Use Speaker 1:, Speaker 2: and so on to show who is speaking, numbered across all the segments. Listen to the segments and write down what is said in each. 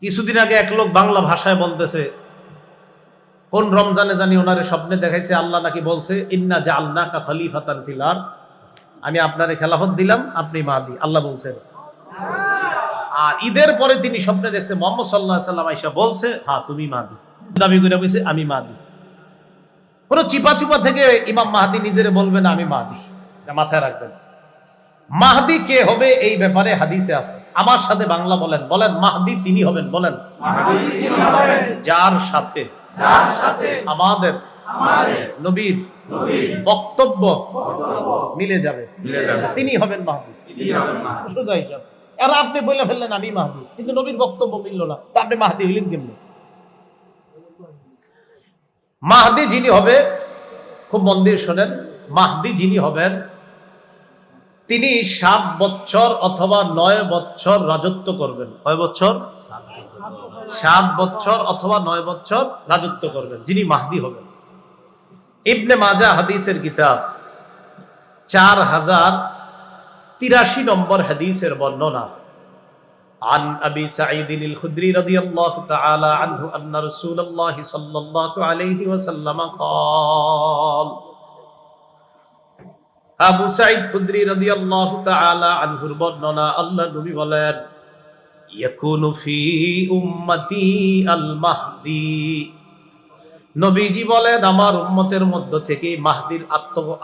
Speaker 1: কিছুদিন আগে এক লোক বাংলা ভাষায় বলতেছে, কোন রমজানে জানি ওনারে স্বপ্নে দেখাইছে আল্লাহ নাকি বলছে ইন্না জাআলনাকা খলিফাতান ফিল আরদ, আমি আপনারে খেলাফত দিলাম, আপনি মাহদি, আল্লাহ বলছেন। আর ঈদের পরে তিনি স্বপ্নে দেখছে মুহাম্মদ সাল্লাল্লাহু আলাইহি সাল্লাম আয়েশা বলছে, হ্যাঁ তুমি মাহদি, দাবি করে বলছে আমি মাহদি। কোন চিপা চুপা থেকে ইমাম মাহদি নিজেরে বলবে না আমি মাহদি, মাথায় রাখবেন। মাহদি কে হবে এই ব্যাপারে হাদিসে আছে। আমার সাথে বাংলা বলেন, বলেন মাহদি তিনি হবেন, বলেন যার সাথে আমাদের নবীর বক্তব্য মিলে যাবে তিনি হবেন মাহদি। সোজা হিসাব। আর আপনি বলে ফেললেন আমি মাহদি, কিন্তু নবীর বক্তব্য মিলল না, তা আপনি মাহদি হইলেন কেমন? মাহদি যিনি হবে, খুব মন দিয়ে শোনেন, মাহদি যিনি হবেন তিনি 7 বছর অথবা 9 বছর রাজত্ব করবেন। কয় বছর? 7 বছর অথবা 9 বছর রাজত্ব করবেন যিনি মাহদি হবেন। ইবনে মাজাহ হাদিসের কিতাব 4083 নম্বর হাদিসের বর্ণনা। عن أبي سعيد الخدري رضي الله تعالى عنه أن رسول الله صلى الله عليه وسلم قال আবু সাঈদ খুদরি রাদিয়াল্লাহু তাআলা আনহুর বর্ণনা, আল্লাহর নবী বলেন ইয়াকুনু ফি উম্মতি আল মাহদি, নবীজি বলেন আমার উম্মতের মধ্য থেকে মাহদির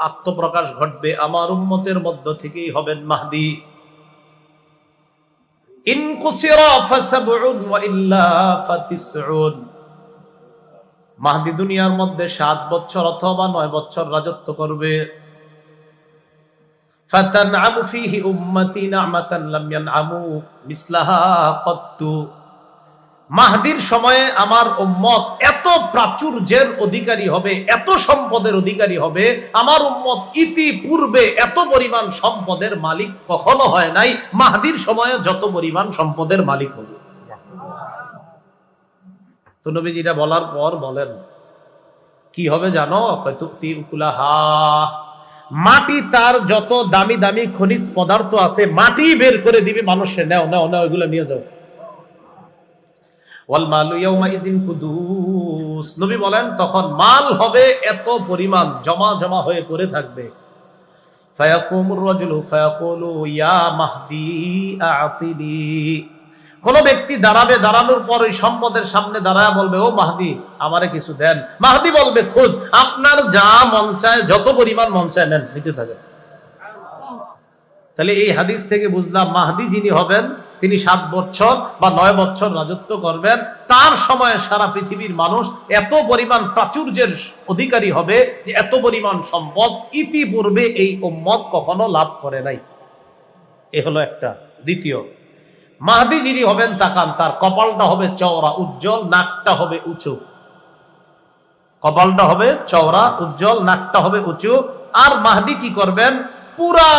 Speaker 1: আত্মপ্রকাশ ঘটবে, আমার উম্মতের মধ্য থেকেই হবেন মাহদি। ইন কুসিরা ফাসাবউন ওয়া ইল্লা ফাতিসউন, মাহদি দুনিয়ার মধ্যে 7 বছর অথবা 9 বছর রাজত্ব করবে। ফাতানআমু ফীহি উম্মতি নি'মাতান লাম ইয়ানআমু মিসলাহা কত্তু, মাহদির সময়ে আমার উম্মত এত প্রাচুর্যের অধিকারী হবে, এত সম্পদের অধিকারী হবে, আমার উম্মত ইতিপূর্বে এত পরিমাণ সম্পদের মালিক কখনো হয় নাই, মাহদির সময়ে যত পরিমাণ সম্পদের মালিক হবে। তো নবীজিরা বলার পর বলেন কি হবে জানো? তুতি উকুলাহা, মাটি তার যত দামি দামি খনিজ পদার্থ আছে মাটি বের করে দিবে মানুষের, নাও নাও নাও এগুলো নিয়ে যাও। ওয়াল মালু ইয়াউমাইযিন কুদুস, নবী বলেন তখন মাল হবে এত পরিমাণ জমা জমা হয়ে পড়ে থাকবে। ফায়াকুমুর রাজুলু ফায়াকুলু ইয়া মাহদি আতিনি, কোন ব্যক্তি দাঁড়াবে, দাঁড়ানোর পর ওই সম্পদের সামনে দাঁড়ায় বলবে ও মাহদি আমারে কিছু দেন। মাহদি বলবে খোঁজ, আপনার যা মন চায় যত পরিমাণ মন চায় নেন, নিতে থাকেন। তাহলে এই হাদিস থেকে বুঝলাম মাহদি যিনি হবেন তিনি 7 বছর বা 9 বছর রাজত্ব করবেন। তার সময়ে সারা পৃথিবীর মানুষ এত পরিমাণ প্রাচুর্যের অধিকারী হবে যে এত পরিমাণ সম্পদ ইতিপূর্বে এই উম্মত কখনো লাভ করে নাই। এ হলো একটা। দ্বিতীয়, মাহদি যিনি হবেন তাকান, তার কপালটা হবে চওড়া উজ্জ্বল, নাকটা হবে উঁচু। কপালটা হবে চওড়া উজ্জ্বল, নাকটা হবে উঁচু। আর মাহদি কি করবেন? পুরা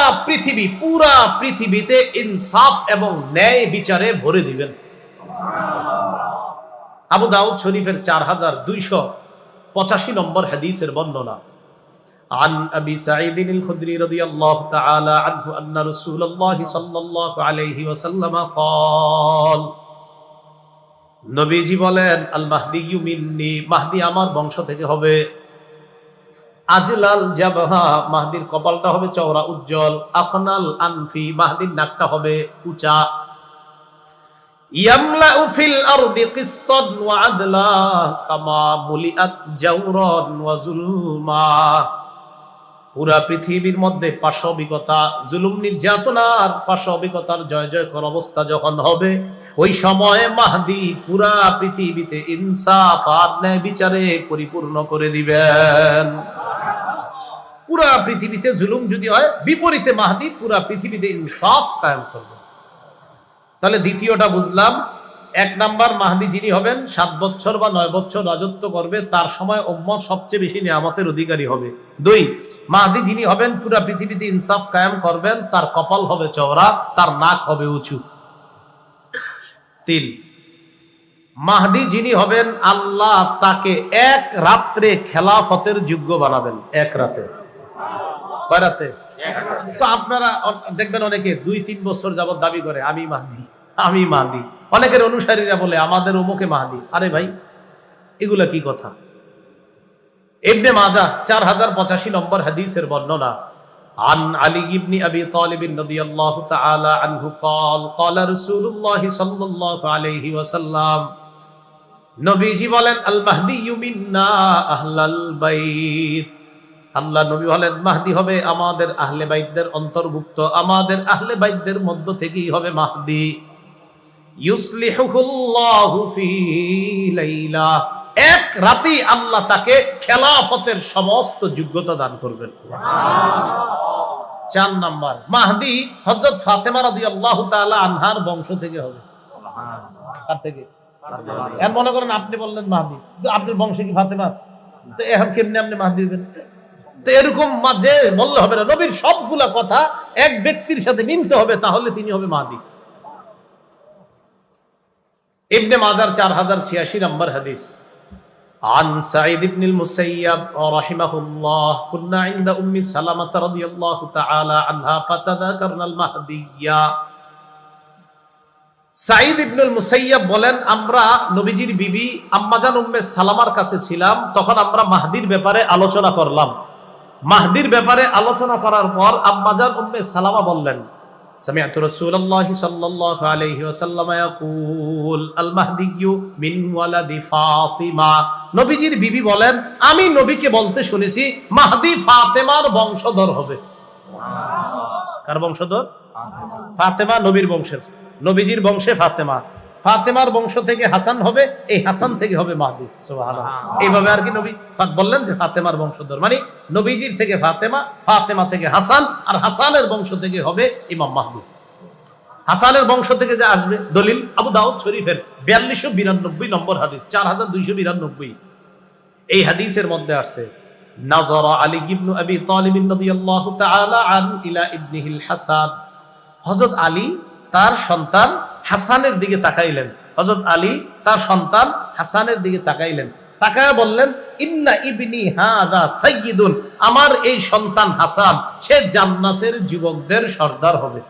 Speaker 1: পৃথিবীতে ইনসাফ এবং ন্যায় বিচারে ভরে দিবেন। আবু দাউদ শরীফের 4285 নম্বর হাদিসের বর্ণনা। عن أبي سعيد الخدري رضي الله تعالى عنه أن رسول الله صلى الله عليه وسلم قال, নবীজি বলেন আল মাহদিয়্যু মিন্নি, মাহদি আমার বংশ থেকে হবে। আজলাল জাবহা, মাহদির কপালটা হবে চওড়া উজ্জ্বল। আকনাল আনফি, মাহদির নাকটা হবে উঁচা। ইয়ামলাউ ফিল আরদি কিসতান ওয়া আদলা কামা মুলিআত জাওরান ওয়া যুলমা, পুরা পৃথিবীর মধ্যে পাশবিকতা, জুলুম, নির্যাতনার পাশবিকতার জয় জয়কর অবস্থা যখন হবে, ওই সময়ে মাহদি পুরা পৃথিবীতে ইনসাফ আর ন্যায় বিচারে পরিপূর্ণ করে দিবেন। পুরা পৃথিবীতে জুলুম যদি হয়, বিপরীতে মাহদি পুরা পৃথিবীতে ইনসাফ কায়েম করবে। তাহলে দ্বিতীয়টা বুঝলাম। 1 নাম্বার, মাহদি যিনি হবেন 7 বছর বা 9 বছর রাজত্ব করবে, তার সময় উম্মত সবচেয়ে বেশি নিয়ামতের অধিকারী হবে। 2, মাহদি যিনি হবেন পুরা পৃথিবীতে ইনসাফ কায়েম করবেন, তার কপাল হবে চওড়া, তার নাক হবে উঁচু। 3, মাহদি যিনি হবেন আল্লাহ তাকে 1 রাত্রে খেলাফতের যোগ্য বানাবেন। 1 রাতে। কয় রাতে? তো আপনারা দেখবেন অনেকে 2-3 বছর যাবত দাবি করে আমি মাহদি, আমি মাহদি। অনেকের অনুসারীরা বলে আমাদের অমুকে মাহদি। আরে ভাই, এগুলা কি কথা? ইবনে মাজাহ 4085 নম্বর হাদিসের বর্ণনা। عن علي بن أبي طالب رضي الله تعالى عنه قال قال رسول الله صلى الله عليه وسلم নবীজি বলেন আল মাহদি মিন্না আহলাল বাইত। আল্লাহ নবী বলেন মাহদি হবে আমাদের আহলে বাইতদের অন্তর্ভুক্ত, আমাদের আহলে বাইতদের মধ্য থেকেই হবে মাহদি। ইউসলিহুল্লাহু ফি লাইলা, এক রাতেই আল্লাহ তাকে খেলাফতের সমস্ত যোগ্যতা দান করবেন। 4 নাম্বার, মাহদি হযরত ফাতেমা রাদিয়াল্লাহু তাআলা আনহার বংশ থেকে হবে। কার থেকে? আর মনে করেন আপনি বললেন মাহদি, তো আপনার বংশে কি ফাতেমা? তো এখন কেমনে আপনি মাহদি হবেন? তো এরকম মাঝে বললে হবে না। নবীর সবগুলা কথা এক ব্যক্তির সাথে মিলতে হবে, তাহলে তিনি হবে মাহদি। ইবনে মাজাহ 4086 নম্বর হাদিস। عن سعيد بن المسيب رحمه الله كنا عند أم سلمة رضي الله تعالى عنها فتذكرنا المهدية। সাঈদ ইবনুল মুসাইয়াব বলেন, আমরা নবীজির বিবি আম্মাজান উম্মে সালামার কাছে ছিলাম, তখন আমরা মাহদির ব্যাপারে আলোচনা করলাম। মাহদির ব্যাপারে আলোচনা করার পর আম্মাজান উম্মে সালামা বললেন, সামি'তু রাসূলুল্লাহি সাল্লাল্লাহু আলাইহি ওয়াসাল্লাম ইয়াকুল আল মাহদিয়্যু মিন ওয়ালাদি ফাতিমা। নবীজির বিবি বলেন, আমি নবীকে বলতে শুনেছি মাহদি ফাতেমার বংশধর হবে। কার বংশধর? ফাতেমা নবীর বংশের। নবীজির বংশে ফাতেমা, ফাতেমার বংশ থেকে হাসান হবে, এই হাসান থেকে হবে মাহদি। সুবহানাল্লাহ। এইভাবে আর কি নবী বললেন যে ফাতেমার বংশধর, মানে নবীজির থেকে ফাতেমা, ফাতেমা থেকে হাসান, আর হাসানের বংশ থেকে হবে ইমাম মাহদি। হাসানের বংশ থেকে যে আসবে, দলিল আবু দাউদ শরীফের 4292 নম্বর হাদিস, 4292। এই হাদিসের মধ্যে আছে, নাযারা আলী ইবনে আবি তালিব রাদিয়াল্লাহু তাআলা আন ইলা ইবনিহিল হাসান। হযরত আলী তার সন্তান হাসানের দিকে তাকাইলেন। হযরত আলী তার সন্তান হাসানের দিকে তাকাইলেন, তাকায় বললেন, ইন্না ইবনি হাদা সাইয়্যিদুন, আমার এই সন্তান হাসান সে জান্নাতের যুবকদের সর্দার হবে।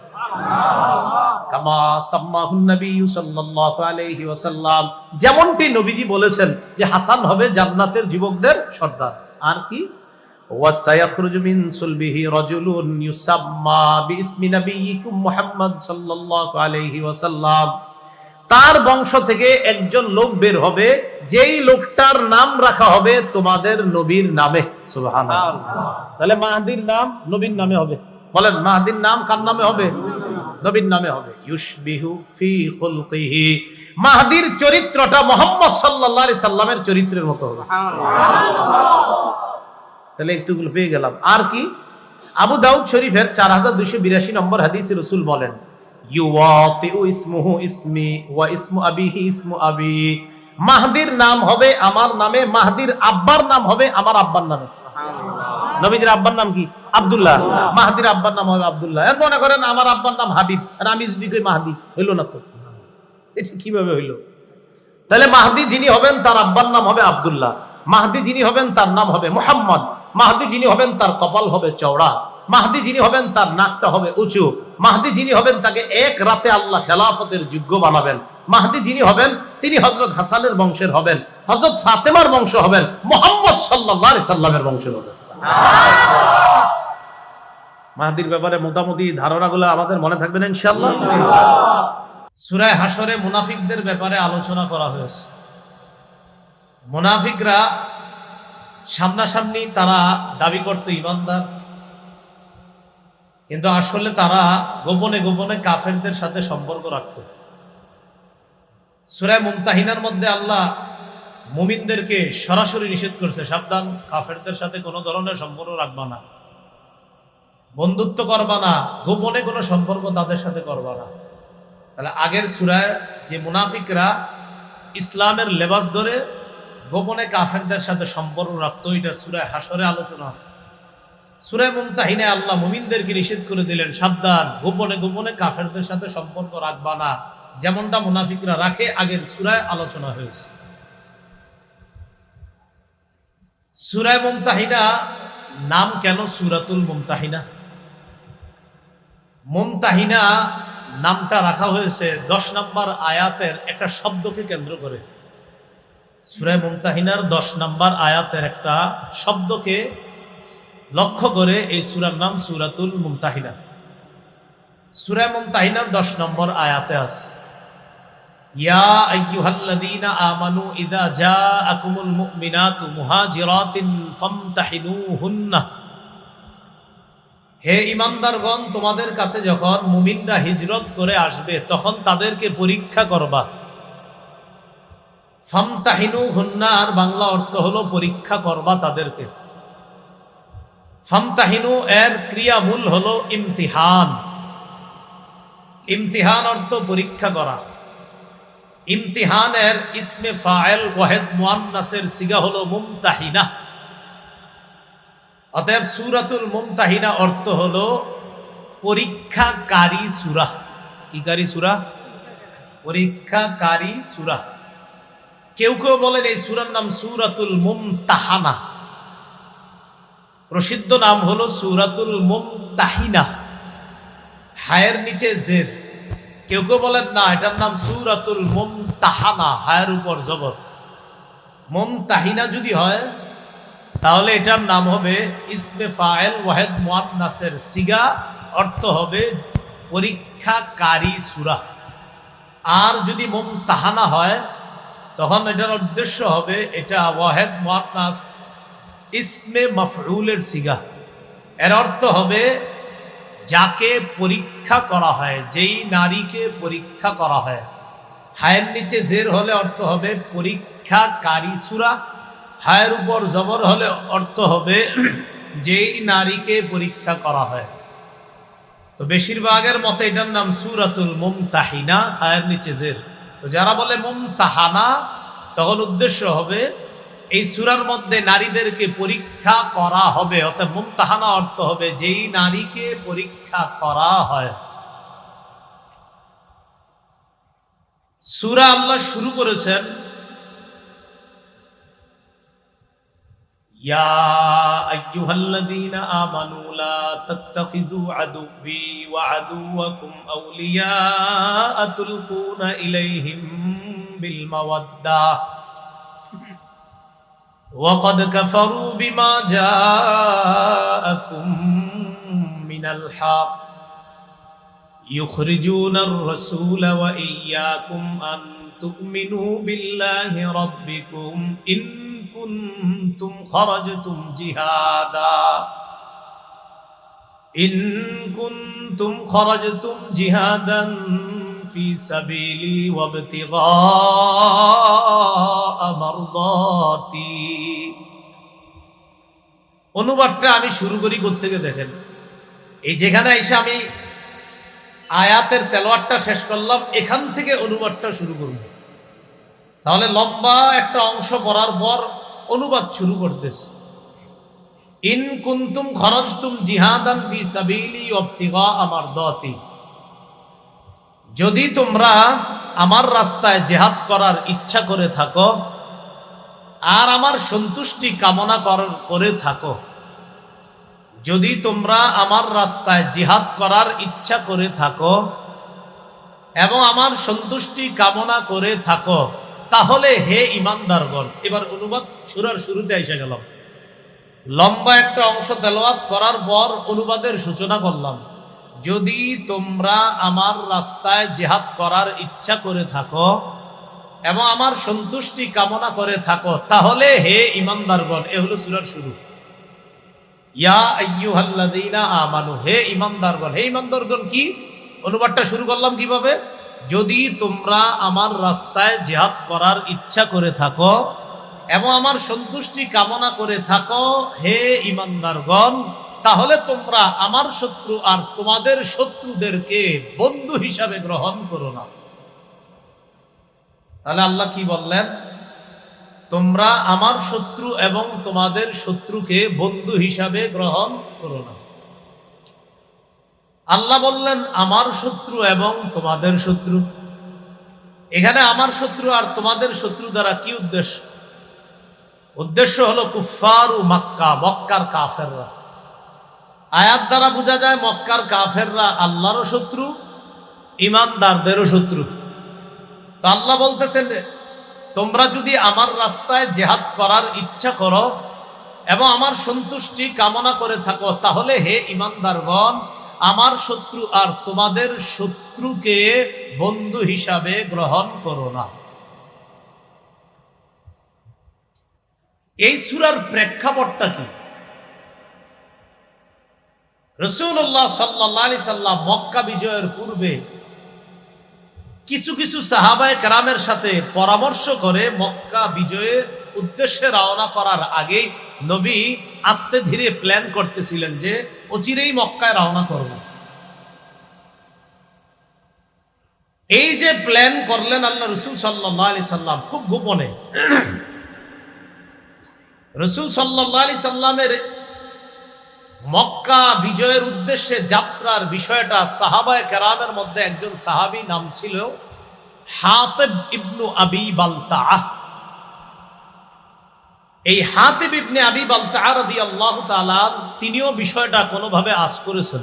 Speaker 1: কামা সাম্মাহুন নবী সাল্লাল্লাহু আলাইহি ওয়াসাল্লাম, যেমনটি নবীজি বলেছেন যে হাসান হবে জান্নাতের যুবকদের সর্দার। আর কি? ওয়াসায়াখরুজু মিন সুলবিহি রাজুলুন ইউসাম্মা বিইসমি নবিয়িকুম মুহাম্মদ সাল্লাল্লাহু আলাইহি ওয়াসাল্লাম, তার বংশ থেকে একজন লোক বের হবে, যেই লোকটার নাম রাখা হবে তোমাদের নবীর নামে। সুবহানাল্লাহ। তাহলে মাহদির নাম নবীর নামে হবে। বলেন, মাহদির নাম কার নামে হবে? নবীর নামে হবে। ইউশবিহু ফি খুলকিহি, মাহদির চরিত্রটা মুহাম্মদ সাল্লাল্লাহু আলাইহি সাল্লামের চরিত্রের মতো হবে। তাহলে একটুগুলো পেয়ে গেলাম। আর কি? আবু দাউদ শরীফের 4282 নম্বর হাদিসে রাসূল বলেন, ইউওয়াতিউ ইসমুহু ইসমি ওয়া ইসমু আবিহি ইসমু আবি, মাহদির নাম হবে আমার নামে, মাহদির আব্বার নাম হবে আমার আব্বার নামে। নবীজির আব্বার নাম কি? আব্দুল্লাহ। মাহদির আব্বার নাম হবে আব্দুল্লাহ। এর মনে করেন আমার আব্বার নাম হাবিব, আর আমি যদি কই মাহদি, হইল না তো? এটা কিভাবে হইল? তাহলে মাহদি যিনি হবেন তার আব্বার নাম হবে আব্দুল্লাহ, মাহদি যিনি হবেন তার নাম হবে মুহাম্মদ, মাহদি যিনি হবেন তার কপাল হবে চওড়া, মাহদি যিনি হবেন তার নাকটা হবে উঁচু, মাহদি যিনি হবেন তাকে এক রাতে আল্লাহ খেলাফতের যোগ্য বানাবেন, মাহদি যিনি হবেন তিনি হযরত হাসানের বংশের হবেন, হযরত ফাতেমার বংশ হবেন, মুহাম্মদ সাল্লাল্লাহু আলাইহি সাল্লামের বংশের হবেন। মাহদির ব্যাপারে মোটামুটি ধারণাগুলো আমাদের মনে থাকবে না ইনশাআল্লাহ। সূরা হাশরে মুনাফিকদের ব্যাপারে আলোচনা করা হয়েছে। মুনাফিকরা সামনাসামনি তারা দাবি করত ঈমানদার, কিন্তু আসলে তারা গোপনে গোপনে কাফেরদের সাথে সম্পর্ক রাখত। সূরা মুমতাহিনার মধ্যে আল্লাহ মুমিনদেরকে সরাসরি নিষেধ করছে, সাবধান, কাফেরদের সাথে কোনো ধরনের সম্পর্ক রাখবা না, বন্ধুত্ব করবা না, গোপনে কোনো সম্পর্ক তাদের সাথে করবা না। তাহলে আগের সূরায় যে মুনাফিকরা ইসলামের লেবাস ধরে গোপনে কাফেরদের সাথে সম্পর্ক রাখতো, এটা সূরা হাশরে আলোচনা আছে। সূরা মুমতাহিনায় আল্লাহ মুমিনদেরকে নিষেধ করে দিলেন, সাবধান, গোপনে গোপনে কাফেরদের সাথে সম্পর্ক রাখবা না, যেমনটা মুনাফিকরা রাখে। আগের সূরায় আলোচনা হয়েছে। সূরা মুমতাহিনা নাম কেন সূরাতুল মুমতাহিনা? মুমতাহিনা নামটা রাখা হয়েছে 10 নম্বর আয়াতের একটা শব্দকে কেন্দ্র করে। সূরা মুমতাহিনার 10 নম্বর আয়াতের একটা শব্দকে লক্ষ্য করে এই সূরার নাম সূরাতুল মুমতাহিনা। সূরা মুমতাহিনার 10 নম্বর আয়াতে আছে, ইয়া আইয়ুহাল্লাযীনা আমানু ইযা জাআকুমুল মুমিনাতু মুহাজিরাতিন ফামতাহিনুহুন্না। হে ঈমানদারগণ, তোমাদের কাছে যখন মুমিনরা হিজরত করে আসবে তখন তাদেরকে পরীক্ষা করবা। ফামতাহিনুহুন্না আর বাংলা অর্থ হলো পরীক্ষা করবা তাদেরকে। ফামতাহিনু এর ক্রিয়ামূল হলো ইমতিহান। ইমতিহান অর্থ পরীক্ষা করা। ইমতিহানের ইসমে ফাইল ওয়াহিদ মুআন্নাসের সিগা হলো মুমতাহিনা। অতএব সূরাতুল মুমতাহিনা অর্থ হলো পরীক্ষাকারী সূরা। কি কারী সূরা? পরীক্ষাকারী সূরা। কেউ কেউ বলেন এই সূরার নাম সূরাতুল মুমতাহানা, প্রসিদ্ধ নাম হলো সূরাতুল মুমতাহিনা, হায়ের নিচে জের। কেউ কেউ বলেন না, এটার নাম সূরাতুল মুমতাহানা, হায়ের উপর জবর। মুমতাহিনা যদি হয় তাহলে এটার নাম হবে ইসমে ফাইল ওয়াহিদ মুআন্নাসের সিগা, অর্থ হবে পরীক্ষাকারী সূরা। আর যদি মুমতাহানা হয় তখন এটার উদ্দেশ্য হবে এটা ওয়াহিদ মুআন্নাস ইসমে মাফউলের সিগা। এর অর্থ হবে যাকে পরীক্ষা করা হয়, যেই নারীকে পরীক্ষা করা হয়। হায়ের নিচে জের হলে অর্থ হবে পরীক্ষাকারী সূরা, হায়ের উপর জবর হলে অর্থ হবে যেই নারীকে পরীক্ষা করা হয়। তো বেশিরভাগের মতে এটার নাম সূরাতুল মুমতাহিনা, হায়ের নিচে জের। তো যারা বলে মুমতাহানা তখন উদ্দেশ্য হবে এই সূরার মধ্যে নারীদেরকে পরীক্ষা করা হবে। অর্থাৎ মুমতাহানা অর্থ হবে যেই নারীকে পরীক্ষা করা হয়। সূরা আল্লাহ শুরু করেছেন ইয়া আইয়ুহাল্লাযীনা আমানু লা তাত্তাখিযু আদুওয়ি ওয়া আদুওয়াকুম আউলিয়া তুলকুনা ইলাইহিম বিল মাওয়াদ্দা وقد كفروا بما جاءكم من الحق يخرجون الرسول وإياكم أن تؤمنوا بالله ربكم إن كنتم خرجتم جهادا في سبيلي وابتغاء مرضاتي। অনুবাদটা আমি শুরু করি কোত্থেকে দেখেন। এই যেখানে এসে আমি আয়াতের তেলাওয়াতটা শেষ করলাম, এখান থেকে অনুবাদটা শুরু করব। তাহলে লম্বা একটা অংশ পড়ার পর অনুবাদ শুরু করতেছে। ইন কুনতুম খরাজতুম জিহাদান ফি সাবিলি ওয়াবতিগা মারদাতি। যদি তোমরা আমার রাস্তায় জিহাদ করার ইচ্ছা করে থাকো আর আমার সন্তুষ্টি কামনা করে থাকো, যদি তোমরা আমার রাস্তায় জিহাদ করার ইচ্ছা করে থাকো এবং আমার সন্তুষ্টি কামনা করে থাকো, তাহলে হে ঈমানদারগণ। এবার অনুবাদ সূরার শুরুতে এসে গেলাম। লম্বা একটা অংশ তেলাওয়াত করার পর অনুবাদের সূচনা করলাম। যদি তোমরা আমার রাস্তায় জিহাদ করার ইচ্ছা করে থাকো এবং আমার সন্তুষ্টি কামনা করে থাকো, তাহলে হে ঈমানদারগণ। এ হলো সূরার শুরু। ইয়া আইয়ুহাল্লাযীনা আমানু, হে ঈমানদারগণ। হে ঈমানদারগণ কি? অনুবাদটা শুরু করলাম কিভাবে? যদি তোমরা আমার রাস্তায় জিহাদ করার ইচ্ছা করে থাকো এবং আমার সন্তুষ্টি কামনা করে থাকো, হে ঈমানদারগণ, তাহলে তোমরা আমার শত্রু আর তোমাদের শত্রুদেরকে বন্ধু হিসাবে গ্রহণ করো না। তাহলে আল্লাহ কি বললেন? তোমরা আমার শত্রু এবং তোমাদের শত্রুকে বন্ধু হিসাবে গ্রহণ করো না। আল্লাহ বললেন আমার শত্রু এবং তোমাদের শত্রু। এখানে আমার শত্রু আর তোমাদের শত্রু দ্বারা কি উদ্দেশ্য? উদ্দেশ্য হলো কুফফারু মক্কা, মক্কার কাফেররা। আয়াত দ্বারা বোঝা যায় মক্কার কাফেররা আল্লাহর শত্রু ইমানদারদেরও শত্রু। তো আল্লাহ বলতেছেন, তোমরা যদি আমার রাস্তায় জেহাদ করার ইচ্ছা করো এবং আমার সন্তুষ্টি কামনা করে থাকো, তাহলে হে ইমানদারগণ, আমার শত্রু আর তোমাদের শত্রুকে বন্ধু হিসাবে গ্রহণ করো না। এই সূরার প্রেক্ষাপটটা কি? রাসূলুল্লাহ সাল্লাল্লাহু আলাইহি সাল্লাম মক্কা বিজয়ের পূর্বে কিছু কিছু সাহাবায়ে কেরামের সাথে পরামর্শ করে মক্কা বিজয়ের উদ্দেশ্যে রওনা করার আগেই নবী আস্তে ধীরে প্ল্যান করতেছিলেন যে অচিরেই মক্কায় রওনা করব। এই যে প্ল্যান করলেন আল্লাহ রাসূল সাল্লাল্লাহু আলাইহি সাল্লাম খুব গোপনে। রাসূল সাল্লাল্লাহু আলাইহি সাল্লামের মক্কা বিজয়ের উদ্দেশ্যে যাত্রার বিষয়টা সাহাবায়ে কেরামের মধ্যে একজন সাহাবী নাম ছিল হাতিব ইবনু আবি বালতাআহ। এই হাতিব ইবনে আবি বালতাআহ রাদিয়াল্লাহু তাআলা তিনিও বিষয়টা কোনোভাবে আঁচ করেছেন।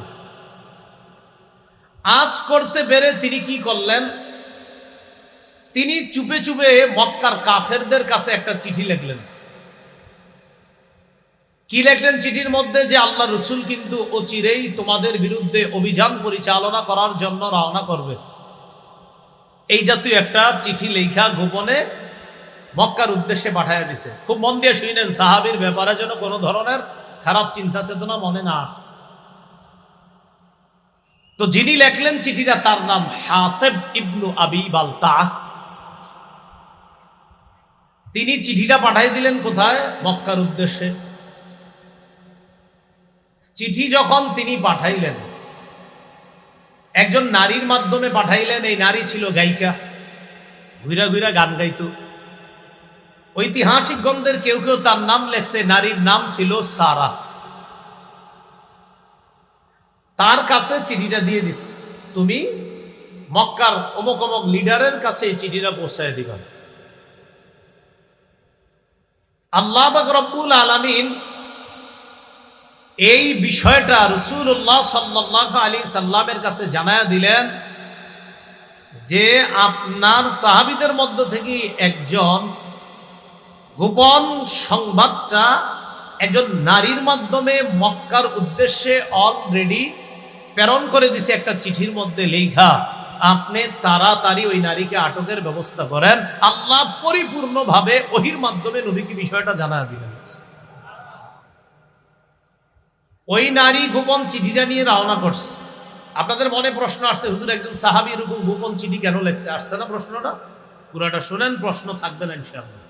Speaker 1: আঁচ করতে পেরে তিনি কি করলেন, তিনি চুপে চুপে মক্কার কাফেরদের কাছে একটা চিঠি লিখলেন। কি লিখলেন চিঠির মধ্যে? যে আল্লাহ রাসূল কিন্তু অচিরেই তোমাদের বিরুদ্ধে অভিযান পরিচালনা করার জন্য রওনা করবে। এই জাতীয় একটা চিঠি লেখা গোপনে মক্কার উদ্দেশ্যে পাঠাইয়া দিছে। খুব মন দিয়ে শুনেন, সাহাবীর ব্যাপারে যেন কোনো ধরনের খারাপ চিন্তা চেতনা মনে না আসে। তো যিনি লেখলেন চিঠিটা তার নাম হাতিব ইবনু আবি বালতাআহ। তিনি চিঠিটা পাঠিয়ে দিলেন কোথায়? মক্কার উদ্দেশ্যে। চিঠি যখন তিনি পাঠাইলেন, একজন নারীর মাধ্যমে পাঠাইলেন। এই নারী ছিল গায়িকা, ঘুরা ঘুরা গান গাইতো। ঐতিহাসিক গ্রন্থের কেউ কেউ তার নাম লেখছে, নারীর নাম ছিল সারা। তার কাছে চিঠিটা দিয়ে দিস, তুমি মক্কার অমুক অমুক লিডারের কাছে এই চিঠিটা পৌঁছায় দিবা। আল্লাহ পাক রব্বুল আলামিন এই বিষয়টা রাসূলুল্লাহ সাল্লাল্লাহু আলাইহি সাল্লামের কাছে জানায়া দিলেন যে আপনার সাহাবীদের মধ্য থেকে একজন গোপন সংবাদটা একজন নারীর মাধ্যমে মক্কার উদ্দেশ্যে অলরেডি প্রেরণ করে দিছে একটা চিঠির মধ্যে লেখা। আপনি তাড়াতাড়ি ওই নারীকে আটকের ব্যবস্থা করেন। আল্লাহ পরিপূর্ণভাবে ওহীর মাধ্যমে নবীকে বিষয়টা জানায়া দিলেন। ওই নারী গোপন চিঠিটা নিয়ে রওনা করছে। আপনাদের মনে প্রশ্ন আসছে, হুজুর একজন সাহাবী এরকম গোপন চিঠি কেন লেখছে? আসছে না প্রশ্নটা? পুরাটা শুনেন, প্রশ্ন থাকবে না ইনশাআল্লাহ।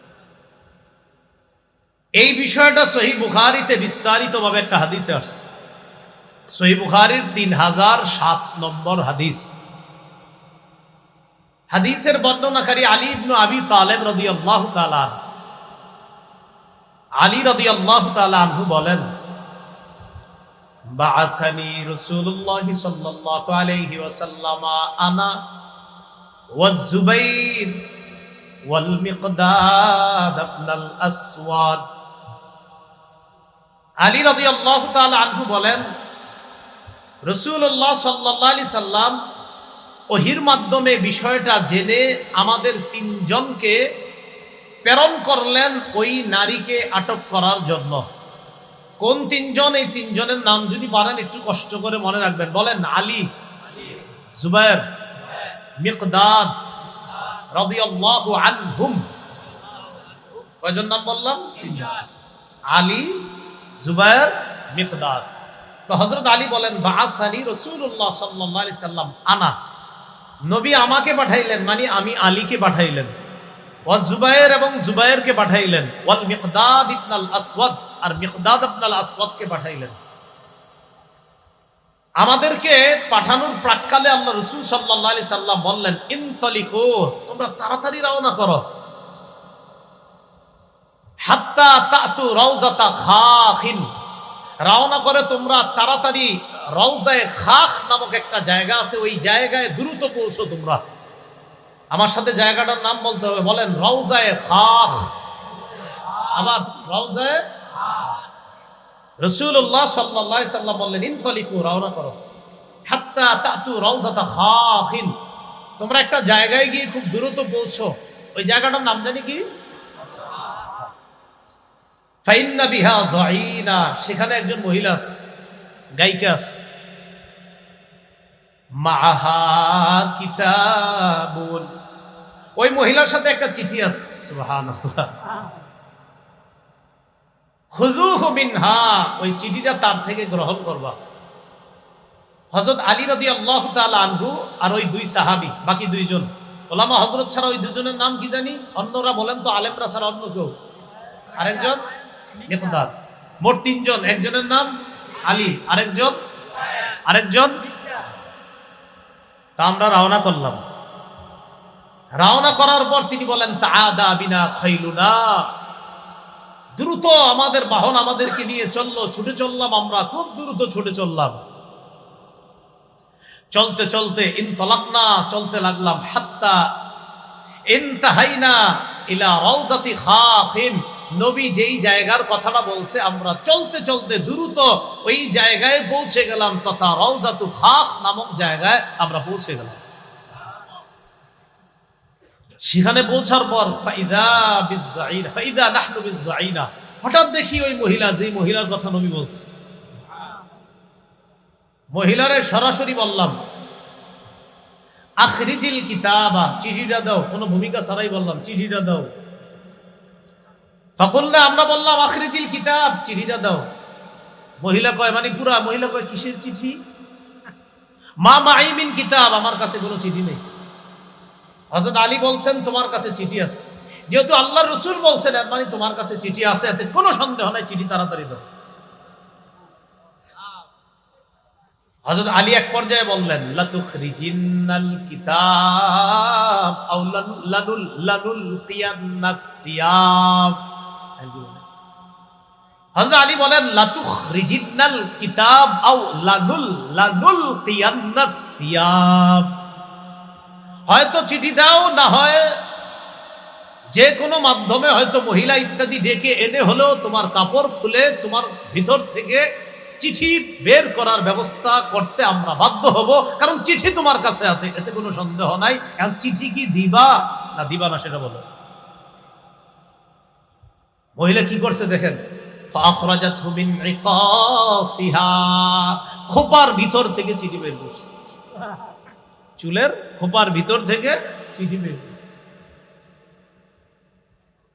Speaker 1: এই বিষয়টা সহিহ বুখারীতে বিস্তারিতভাবে একটা হাদিসে আসছে। সহিহ বুখারীর 3007 নম্বর হাদিস। হাদিসের বর্ণনাকারী আলী ইবনে আবি তালেব রাদিয়াল্লাহু তাআলা। আলী রাদিয়াল্লাহু তাআলা আনহু বলেন, বাআসানি রাসূলুল্লাহ সাল্লাল্লাহু আলাইহি ওয়াসাল্লাম আনা ওয়াজ জুবাইর ওয়াল মিকদাদ ইবনুল আসওয়াদ। আলী রাদিয়াল্লাহু তাআলা আনহু বলেন, রাসূলুল্লাহ সাল্লাল্লাহু আলাইহি সাল্লাম ওহীর মাধ্যমে বিষয়টা জেনে আমাদের তিনজনকে প্রেরণ করলেন ওই নারীকে আটক করার জন্য। কোন তিনজন? এই তিনজনের নাম যদি পারেন একটু কষ্ট করে মনে রাখবেন। বলেন, আলী, জুবায়ের, মিকদাদ রাদিয়াল্লাহু আনহুম। কয়জন নাম বললাম? আলী, জুবায়ের, মিকদাদ। তো হযরত আলী বলেন, বাআসানি রাসূলুল্লাহ সাল্লাল্লাহু আলাইহি সাল্লাম আনা, নবী আমাকে পাঠাইলেন, মানে আমি আলীকে পাঠাইলেন। ওয়াজ জুবায়ের, এবং জুবায়েরকে পাঠাইলেন। ওয়াল মিকদাদ ইবনুল আসওয়াদ, আর মিকদাদ ইবনুল আসওয়াদকে পাঠাইলেন। আমাদেরকে পাঠানোর প্রাক্কালে আল্লাহ রাসূল সাল্লাল্লাহু আলাইহি সাল্লাম বললেন, ইনতালিকু, তোমরা তাড়াতাড়ি রওনা করো। হাত্তা তাতু রাউজাতা খাখিন, রওনা করে তোমরা তাড়াতাড়ি রাউজায়ে খাখ নামক একটা জায়গা আছে, ওই জায়গায় দ্রুত পৌঁছো তোমরা। আমার সাথে জায়গাটার নাম বলতে হবে। বলেন, রাউজায়ে খাখ। আবার রাউজায়ে খাখ। রাসূলুল্লাহ সাল্লাল্লাহু আলাইহি সাল্লাম বললেন, ইনতালিকু, রওনা করো। হাত্তা হাত্তা তাতু রাউজাতা খাখিন, তোমরা একটা জায়গায় গিয়ে খুব দ্রুত পৌঁছো। ওই জায়গাটার নাম জানি কি? ফাইন্না বিহা যাইনা, সেখানে একজন মহিলা আছে, গায়িকা আছে। মাহা কিতাবুন, ওই মহিলার সাথে একটা চিঠি আছে। সুবহানাল্লাহ। খুযুহু মিনহা, ওই চিঠিটা তার থেকে গ্রহণ করবা। হযরত আলী রাদিয়াল্লাহু তাআলা আনহু আর ওই দুই সাহাবী, বাকি দুইজন ওলামা হযরত ছাড়া ওই দুজনের নাম কি জানি? অন্যরা বলেন তো, আলেমরা ছাড়া অন্য কেউ? আরেকজন মিকদাদ। মোট তিনজন। একজনের নাম আলী, আরেকজন। তা আমরা রওনা করলাম। রওনা করার পর তিনি বলেন, তাআদা বিনা খাইলুনা, দ্রুত আমাদের বাহন আমাদেরকে নিয়ে চললো, ছুটে চললাম, আমরা খুব দ্রুত ছুটে চললাম। চলতে চলতে ইনতালাকনা, চলতে লাগলাম, হাত্তা ইনতাহাইনা ইলা রাউজাতি খাখিন, নবী যেই জায়গার কথাটা বলছে আমরা চলতে চলতে দ্রুত ওই জায়গায় পৌঁছে গেলাম, তথা রাউজাতু খাখ নামক জায়গায় আমরা পৌঁছে গেলাম। সেখানে পৌঁছার পর ফাইদা নাহনু বিযাইনা, হঠাৎ দেখি ওই মহিলা, যে মহিলার কথা নবী বলছে, মহিলারে সরাসরি বললাম, আখরিজিল কিতাবা, চিঠিটা দাও। কোনো ভূমিকা ছাড়াই বললাম, চিঠিটা দাও। ফাকুলনা, আমরা বললাম, আখরিজিল কিতাব, চিঠিটা দাও। মহিলা কয়, মানে পুরা মহিলা কয়, কিসের চিঠি? মা মাই মিন কিতাব, আমার কাছে কোনো চিঠি নেই। হযরত আলী বলছেন, তোমার কাছে চিঠি আছে। যেহেতু আল্লাহর রাসূল বলছেন, এর মানে তোমার কাছে চিঠি আছে, এতে কোনো সন্দেহ নাই, চিঠি তাড়াতাড়ি দাও। হযরত আলী এক পর্যায়ে বললেন, লাতুখরিজিন্নাল কিতাব আও লানুলকিয়ান্নাত তিয়াব। হযরত আলী বলেন, লাতুখরিজিন্নাল কিতাব আও লানুলকিয়ান্নাত তিয়াব, হয়তো চিঠি দাও, না হয় যে কোনো মাধ্যমে, হয়তো মহিলা ইত্যাদি ডেকে এনে হলেও তোমার কাপড় খুলে তোমার ভিতর থেকে চিঠি বের করার ব্যবস্থা করতে আমরা বাধ্য হব, কারণ চিঠি তোমার কাছে আছে, এতে কোনো সন্দেহ নাই। এখন চিঠি কি দিবা না দিবা না সেটা বলো। মহিলা কি করছে দেখেন, ফাখরাজাতহু মিন ইকাসিহা, খোপার ভিতর থেকে চিঠি বের করছে। চুলের খোপার ভিতর থেকে চিঠি বের করছে।